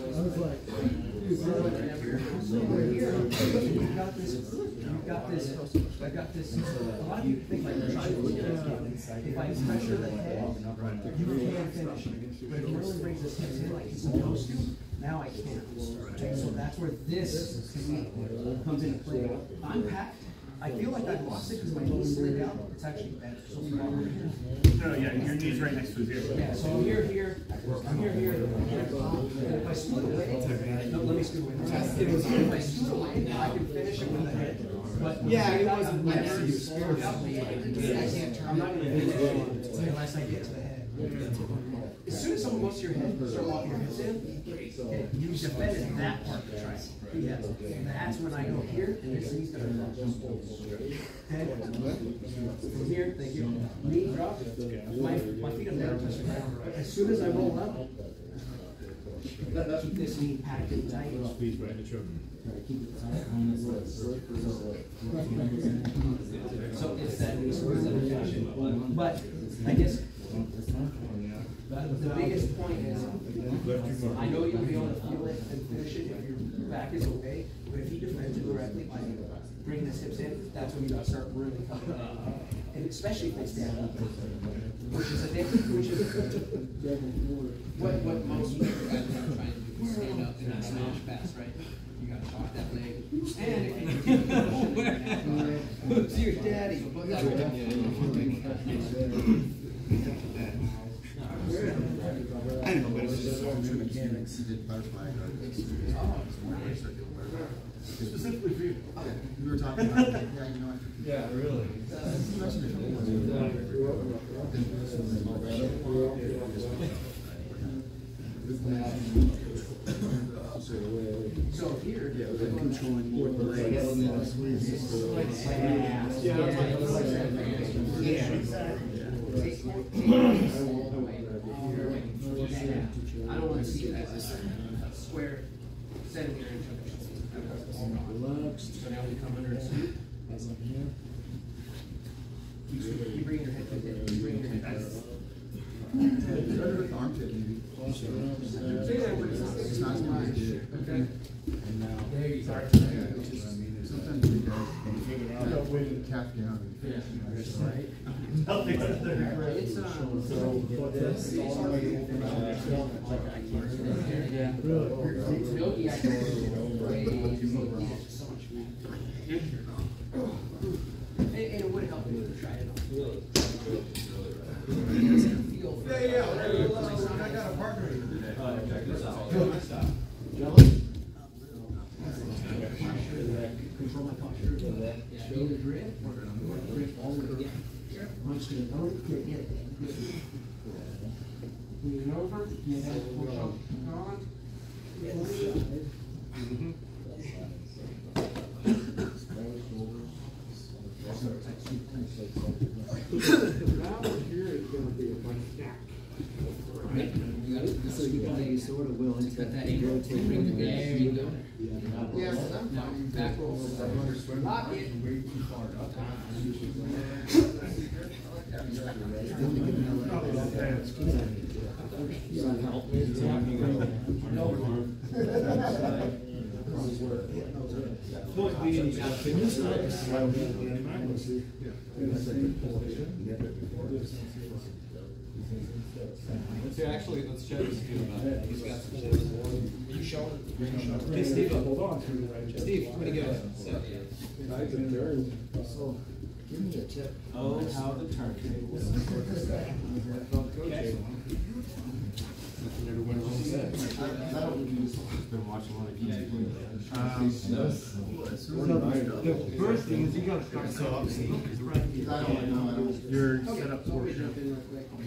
J: I got this. A lot of you think like if I pressure the head, you can't finish it. But if Merlin brings his hips in like he's supposed to, now I can't. So that's where this to me comes into play. I'm packed. I feel like I lost it because my knees slid down. It's actually better. So far.
F: No, yeah, your knee's right next to his ear.
J: Yeah, so I'm here. And if I scoot away, no, let me scoot away. If I scoot away, I can finish it with the head. But yeah, it wasn't never spiritually. I can't turn. I'm not going to finish unless I get to the head. As soon as someone goes to your head, start walking your hips in, okay, you defended that part of the triangle. Yes. That's when I go here, and this needs to be okay. From here, thank you. Knee drop. My feet have never touched the ground. As soon as I roll up, keep this knee packed in tight. So it's that knee squeeze that attention. But I guess the biggest point is, I know you'll be able to feel it and finish it if your back is okay, but if he defends it correctly by bringing his hips in, that's when you gotta start really coming up. And especially if they stand up, which is what most guys are trying to do is stand up and not smash fast, right? You gotta talk that leg. And if you see your daddy, put that way.
C: I don't know, but it's just so mechanics. He did butterfly.
F: Specifically for you.
C: We were talking about, yeah, you know what?
F: Yeah, really.
J: So here,
C: controlling more the legs.
J: I don't want to see it as a square centimeter inch. So now we come under a scoop. You bring your head to the head. You bring your head to the
C: Armpit, maybe.
J: Say that word.
C: It's not going to be
J: Okay.
C: And now,
J: There you go.
C: sometimes we go calf down.
J: Right. It's Yogi, I can so much food. And it would help me to try it on.
I: Yeah. I got a partner.
J: Control my posture. Feel the grip. Grip all the way together. I'm just going to get it. Lean over. Push up. On. So you sort of will rotate. There you go. Yeah, now back roll. Lock it.
E: Let's actually, let's check this dude out. He's got some shit.
A: Are you showing?
E: Hey, Steve, hold on. Steve, what do you got?
A: Give me a tip.
D: Oh, how the turntables.
E: Never went home set.
K: Been watching a lot of YouTube.
H: The first thing is you gotta start.
C: Your setup portion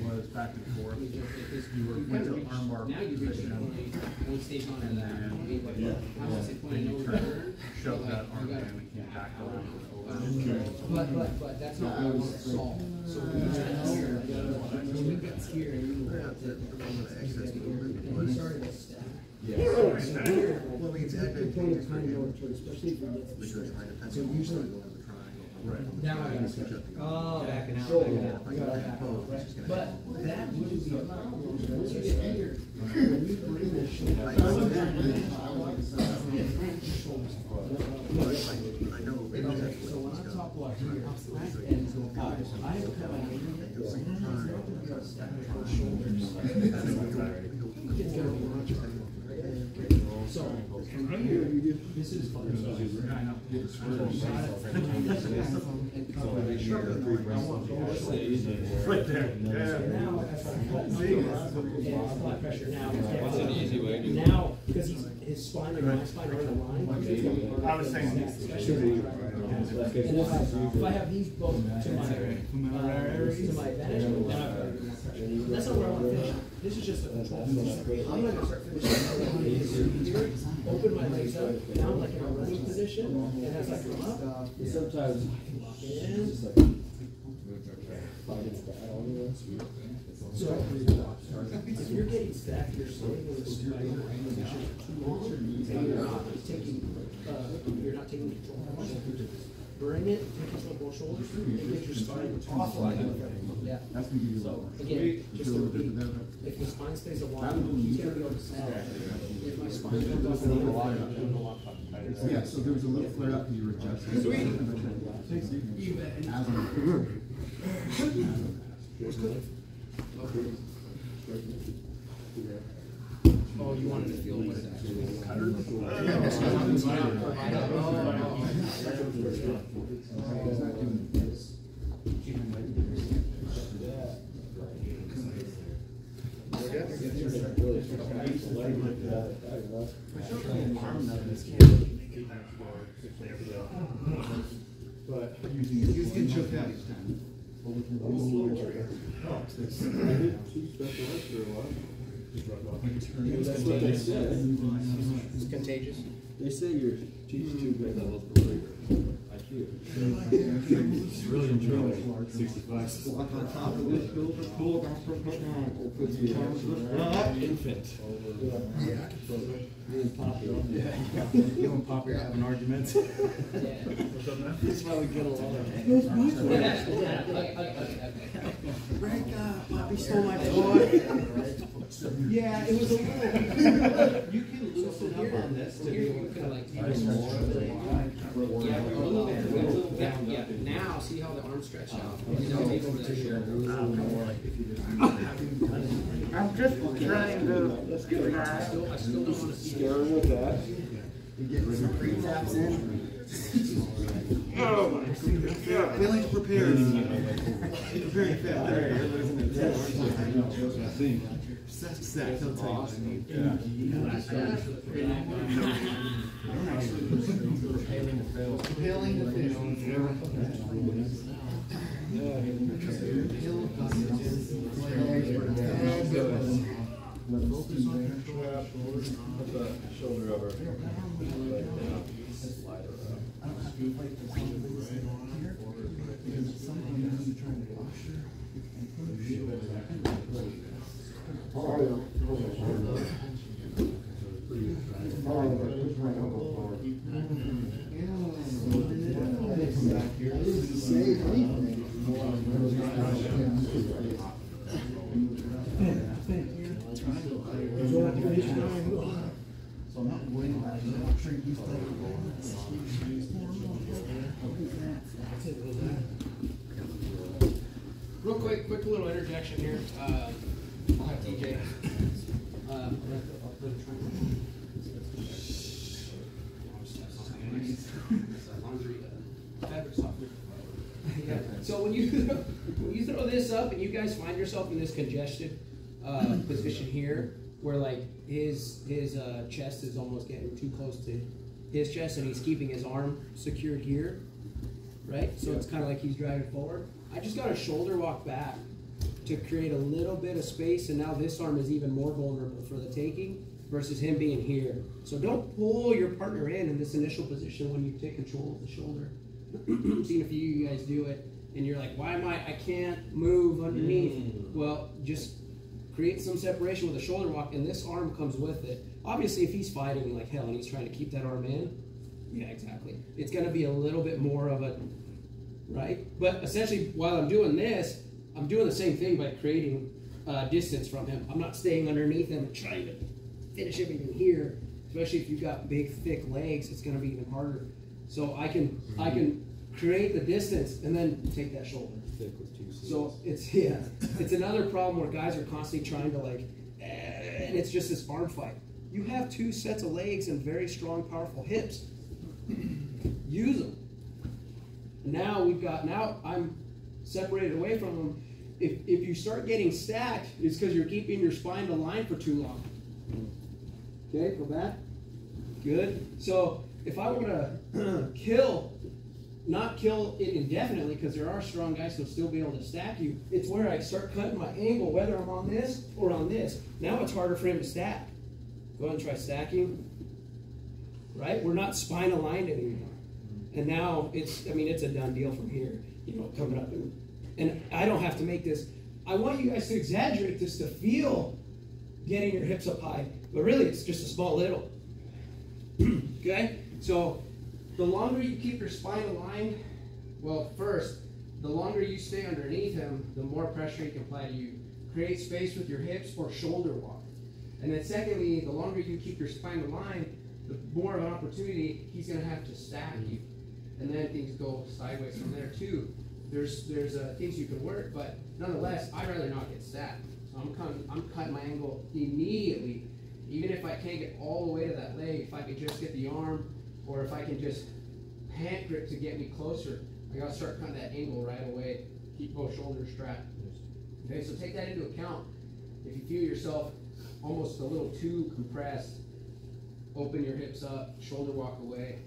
C: was back and forth. You went to armbar position, and then you turned, shoved that arm in and came back around.
A: But that's not what we want to solve. So when we get here, when we get here, and we started this step.
B: Well, it's
A: Especially if we get so
B: Right.
A: now I gotta start. Oh, backing out. But that wouldn't be allowed. Once you get here, when you bring this shit up. So when I talk about here, and so I have come out here. So from here, this is
H: Right there.
A: now, blood pressure now. What's an easy way to now, because his spine and my spine are in a line.
H: I was saying.
A: And if I have these both to my advantage, then I've got to do more pressure. That's not where I want to finish. This is just a control. I'm not going to start finishing here, open my legs up, now I'm like in a running position, and as I come up, sometimes so if you're getting stacked, you're sitting in the spine position too long, and you're not taking control. Bring it, take control of both shoulders, and get your spine off like that. Yeah. So again, just to repeat, if the spine stays aligned, he's gonna be able to stand. If my spine comes off, then I'm going to lock up.
C: Yeah, so there was a little flare up and you were adjusting.
A: Oh, you wanted to feel what it actually
C: But he was getting choked out each time.
A: That's what they said. It's contagious.
E: They say your teeth too big. It's really enjoyable. 65.
B: Walk on top of it, build a pool,
E: Infant.
B: Yeah.
E: Me and Poppy. You and Poppy are having arguments. That's why we get along.
B: Frank, Poppy stole my boy.
J: Yeah, it was a little.
B: You can loosen up on this to be able to
A: like
B: even more.
A: Yeah, a little bit. Yeah. Now, see how the arms stretch out. You know, take over the shoulder.
H: I'm just trying to.
A: I still don't want to see
E: Staring with that.
B: You get some pre-taps in.
H: Oh my God.
B: Feeling prepared. Preparing fast. Zach, he'll tell you what I need. Preparing to
E: Focus on your trap. Put the shoulder over. Slide
B: So I'm not going
A: Real quick little interjection here. I'll have DJ. Yeah. So when you throw this up and you guys find yourself in this congested position here, where like his chest is almost getting too close to his chest, and he's keeping his arm secured here, right? So it's kind of like he's driving forward. I just got a shoulder walk back to create a little bit of space, and now this arm is even more vulnerable for the taking versus him being here. So don't pull your partner in this initial position when you take control of the shoulder. Seen a few of you guys do it, and you're like, why am I can't move underneath. Well, just create some separation with a shoulder walk, and this arm comes with it. Obviously, if he's fighting like hell and he's trying to keep that arm in, yeah, exactly. It's going to be a little bit more of a, right? But essentially, while I'm doing this, I'm doing the same thing by creating distance from him. I'm not staying underneath him and trying to finish him even here. Especially if you've got big, thick legs, it's going to be even harder. So I can create the distance and then take that shoulder. So it's another problem where guys are constantly trying to like, and it's just this arm fight. You have two sets of legs and very strong, powerful hips. Use them. Now I'm separated away from them. If you start getting stacked, it's because you're keeping your spine aligned for too long. Okay, go back. Good. So if I want to not kill it indefinitely, because there are strong guys who'll still be able to stack you, it's where I start cutting my angle, whether I'm on this or on this. Now it's harder for him to stack. Go ahead and try stacking. Right? We're not spine aligned anymore. And now it's a done deal from here. You know, coming up. And I don't have to make this. I want you guys to exaggerate this to feel getting your hips up high. But really, it's just a small little. Okay? So the longer you keep your spine aligned, well, first, the longer you stay underneath him, the more pressure he can apply to you. Create space with your hips or shoulder walk. And then secondly, the longer you keep your spine aligned, the more of an opportunity he's going to have to stack you. And then things go sideways from there too. There's things you can work, but nonetheless, I'd rather not get stacked. So I'm cutting my angle immediately. Even if I can't get all the way to that leg, if I could just get the arm, or if I can just hand grip to get me closer, I gotta start cutting that angle right away. Keep both shoulders strapped. Okay, so take that into account. If you feel yourself almost a little too compressed, open your hips up, shoulder walk away,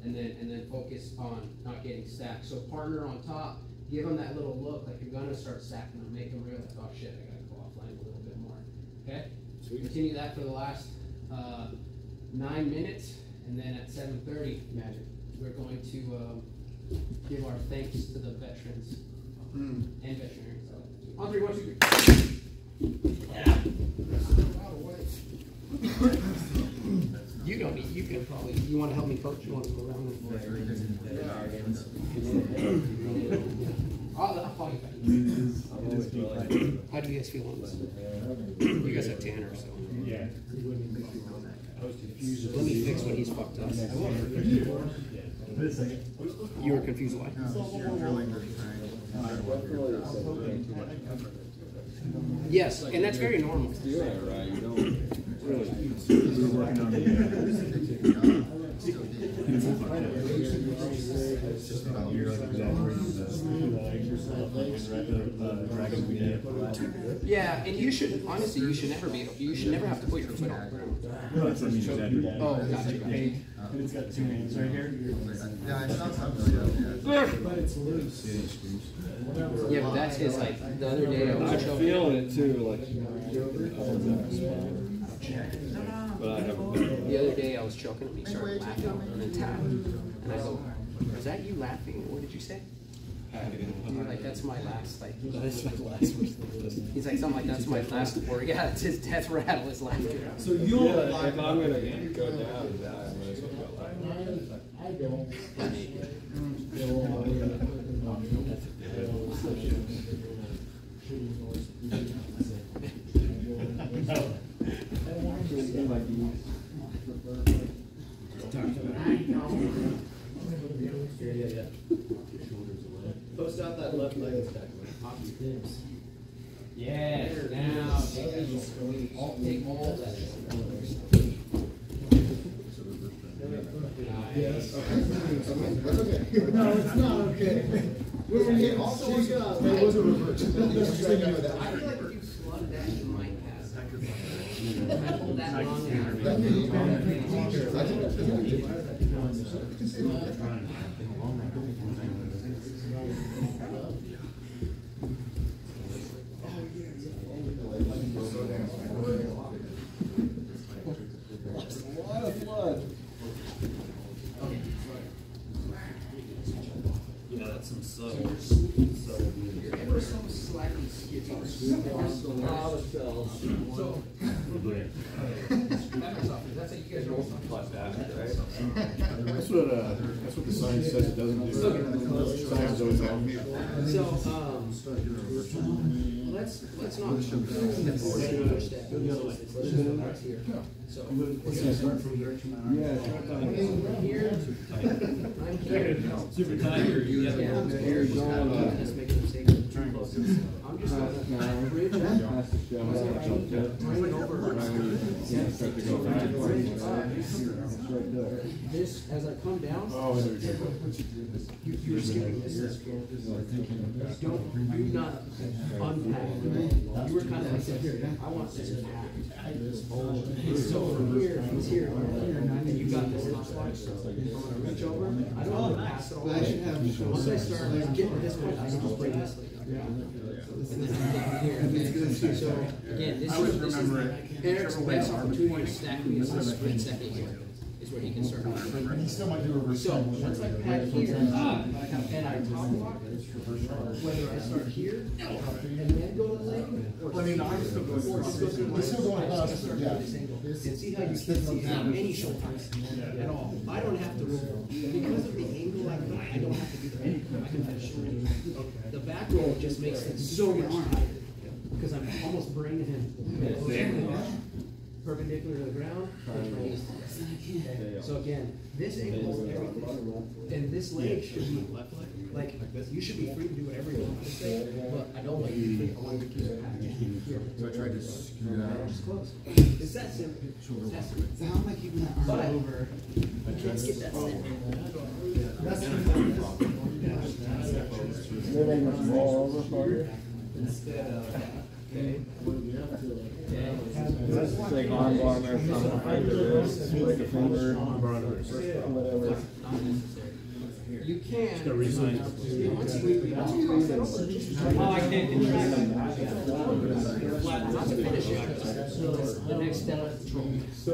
A: and then focus on not getting stacked. So partner on top, give them that little look like you're gonna start stacking them, make them realize, oh shit, I gotta go offline a little bit more. Okay? So we continue that for the last 9 minutes, and then at 7:30, we're going to give our thanks to the veterans and veterinarians. On 3, 1, 2, 3. Yeah. You don't need. You can probably. You want to help me coach? You want to go around? I'll call you back. How do you guys feel on this? You guys have Tanner, so.
F: Yeah.
A: Let me fix what he's fucked up. You were confused why? Yes, and that's very normal. Yeah, and you should, honestly, you should never have to put your foot on the ground. Oh, gotcha.
F: And it's got 2 hands right here.
K: Yeah, I saw something.
F: But it's loose.
A: Yeah, but that's his, like, the other day I was choking.
E: Feeling it too, like. But I haven't.
A: The other day I was choking him, he started laughing and then tapped. And I go, is that you laughing? What did you say? And you're like, that's my last, like, he's like, something like, that's my last word. Yeah, it's his death rattle is laughter.
I: So you'll
E: if I'm gonna go down and die, I might as well go like
K: I don't.
J: got that left leg stuck? Yes, now take all that.
C: Yes. No, it's not okay. Also, it was a reverse.
A: I feel like if you slug that, you might pass. I hold that long.
K: A lot of blood.
D: Yeah, that's some subtle.
A: Ever so slightly skippy. That's how you guys roll
K: That's what the science says it doesn't do. Science always helps me.
A: Let's not step forward. Step. Let's go back here. So we're gonna start from here. I'm here. I'm here.
F: Super tight here.
A: Let's make a mistake. I'm just gonna bridge this as I come down. You're skipping this. Do not unpack. You were kind of like, here, I want this packed. So from here, he's here, and you got this top line. I'm gonna reach over. I don't want to pass it all. Once I start getting to this point, I can just bring this leg up. And then I'm down here. So again, this is Eric's best opportunity to stack me is this split second here. Is where he can start.
C: He still might do a reverse.
A: So once I pack here and I top lock, whether I start here and then go to the leg, or I mean, I'm still going. Or just go through my this angle. And see how you can't see any shoulders at all. I don't have to roll because of the angle like that. I don't have to do that. I can finish it. The back roll just makes it so much tighter because I'm almost bringing him perpendicular to the ground. So again, this angle is everything, and this leg should be like you should be free to do whatever you want to say, but I don't want you to. I want you to keep it packaged here.
C: So I tried to screw that out.
A: Just close. It's that simple. It's that simple.
K: So how am I keeping that arm over?
A: Let's get that simple.
K: Instead of
B: like arm bar or something behind the wrist, like a finger, whatever.
A: You can.
J: Oh, I can't contract it.
A: Not to finish it. The next step.
K: So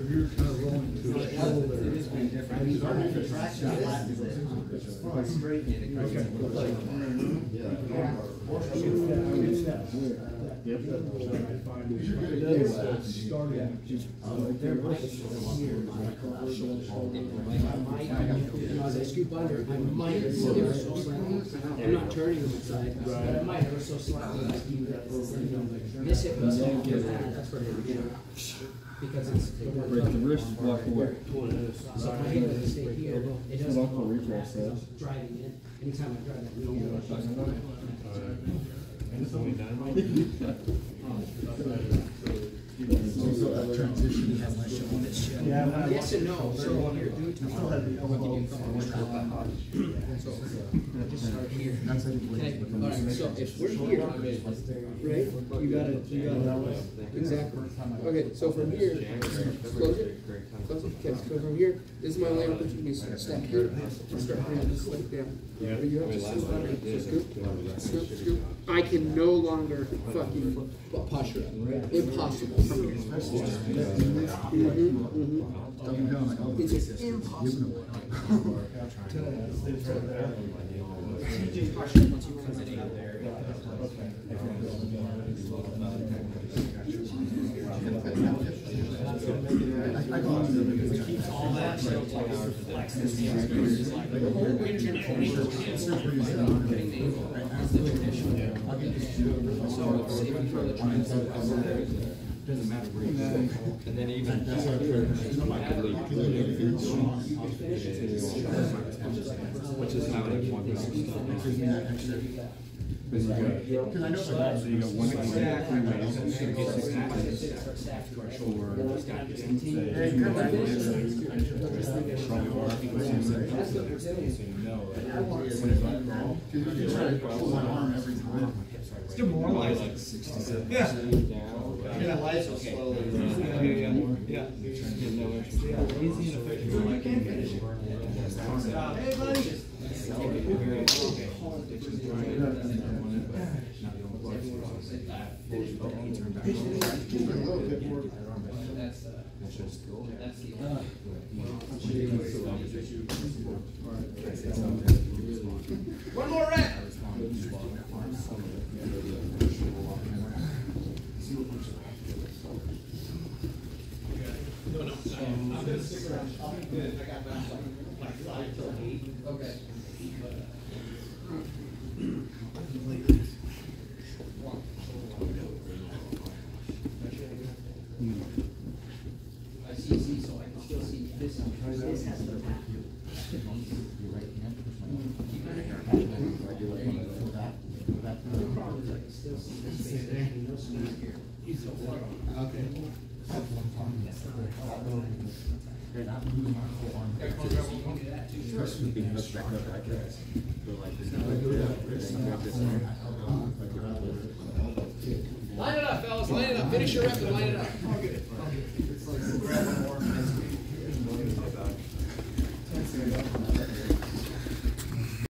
K: you're kind of rolling to the shoulder. He's already contraction.
A: As I scoop under, I might ever so slightly. I'm not turning them inside, but I might ever so slightly. This hip was that's where they begin. Because it's
B: Break the wrist, walk away.
A: so my hand doesn't stay here. It doesn't driving in. Anytime I drive that wheel.
C: So that transition has my show on its show.
A: Yes and no. So what you're doing to me, I'll give you a couple more So just start here. Okay. All right. So if we're here, right? You got it. Exactly. Okay. So from here, close it. Close it. Okay. So from here, this is my lane opportunity. Step here. Start bringing this leg down. You have to scoop under. So scoop. Scoop. I can no longer fucking posture up. Impossible.
E: Doesn't matter where you go. And then even which is how they want this stuff. Because you got one exactly ways to get 6 passes
I: It's demoralizing. Like 67% down. Yeah, life is slowly. Yeah. Easy and effective. Hey, buddy.
A: One more rep. Okay. I see, so I can still see this. This has the tap. Line it up, fellas, line it up. Finish your rep and line it up. Grab one more.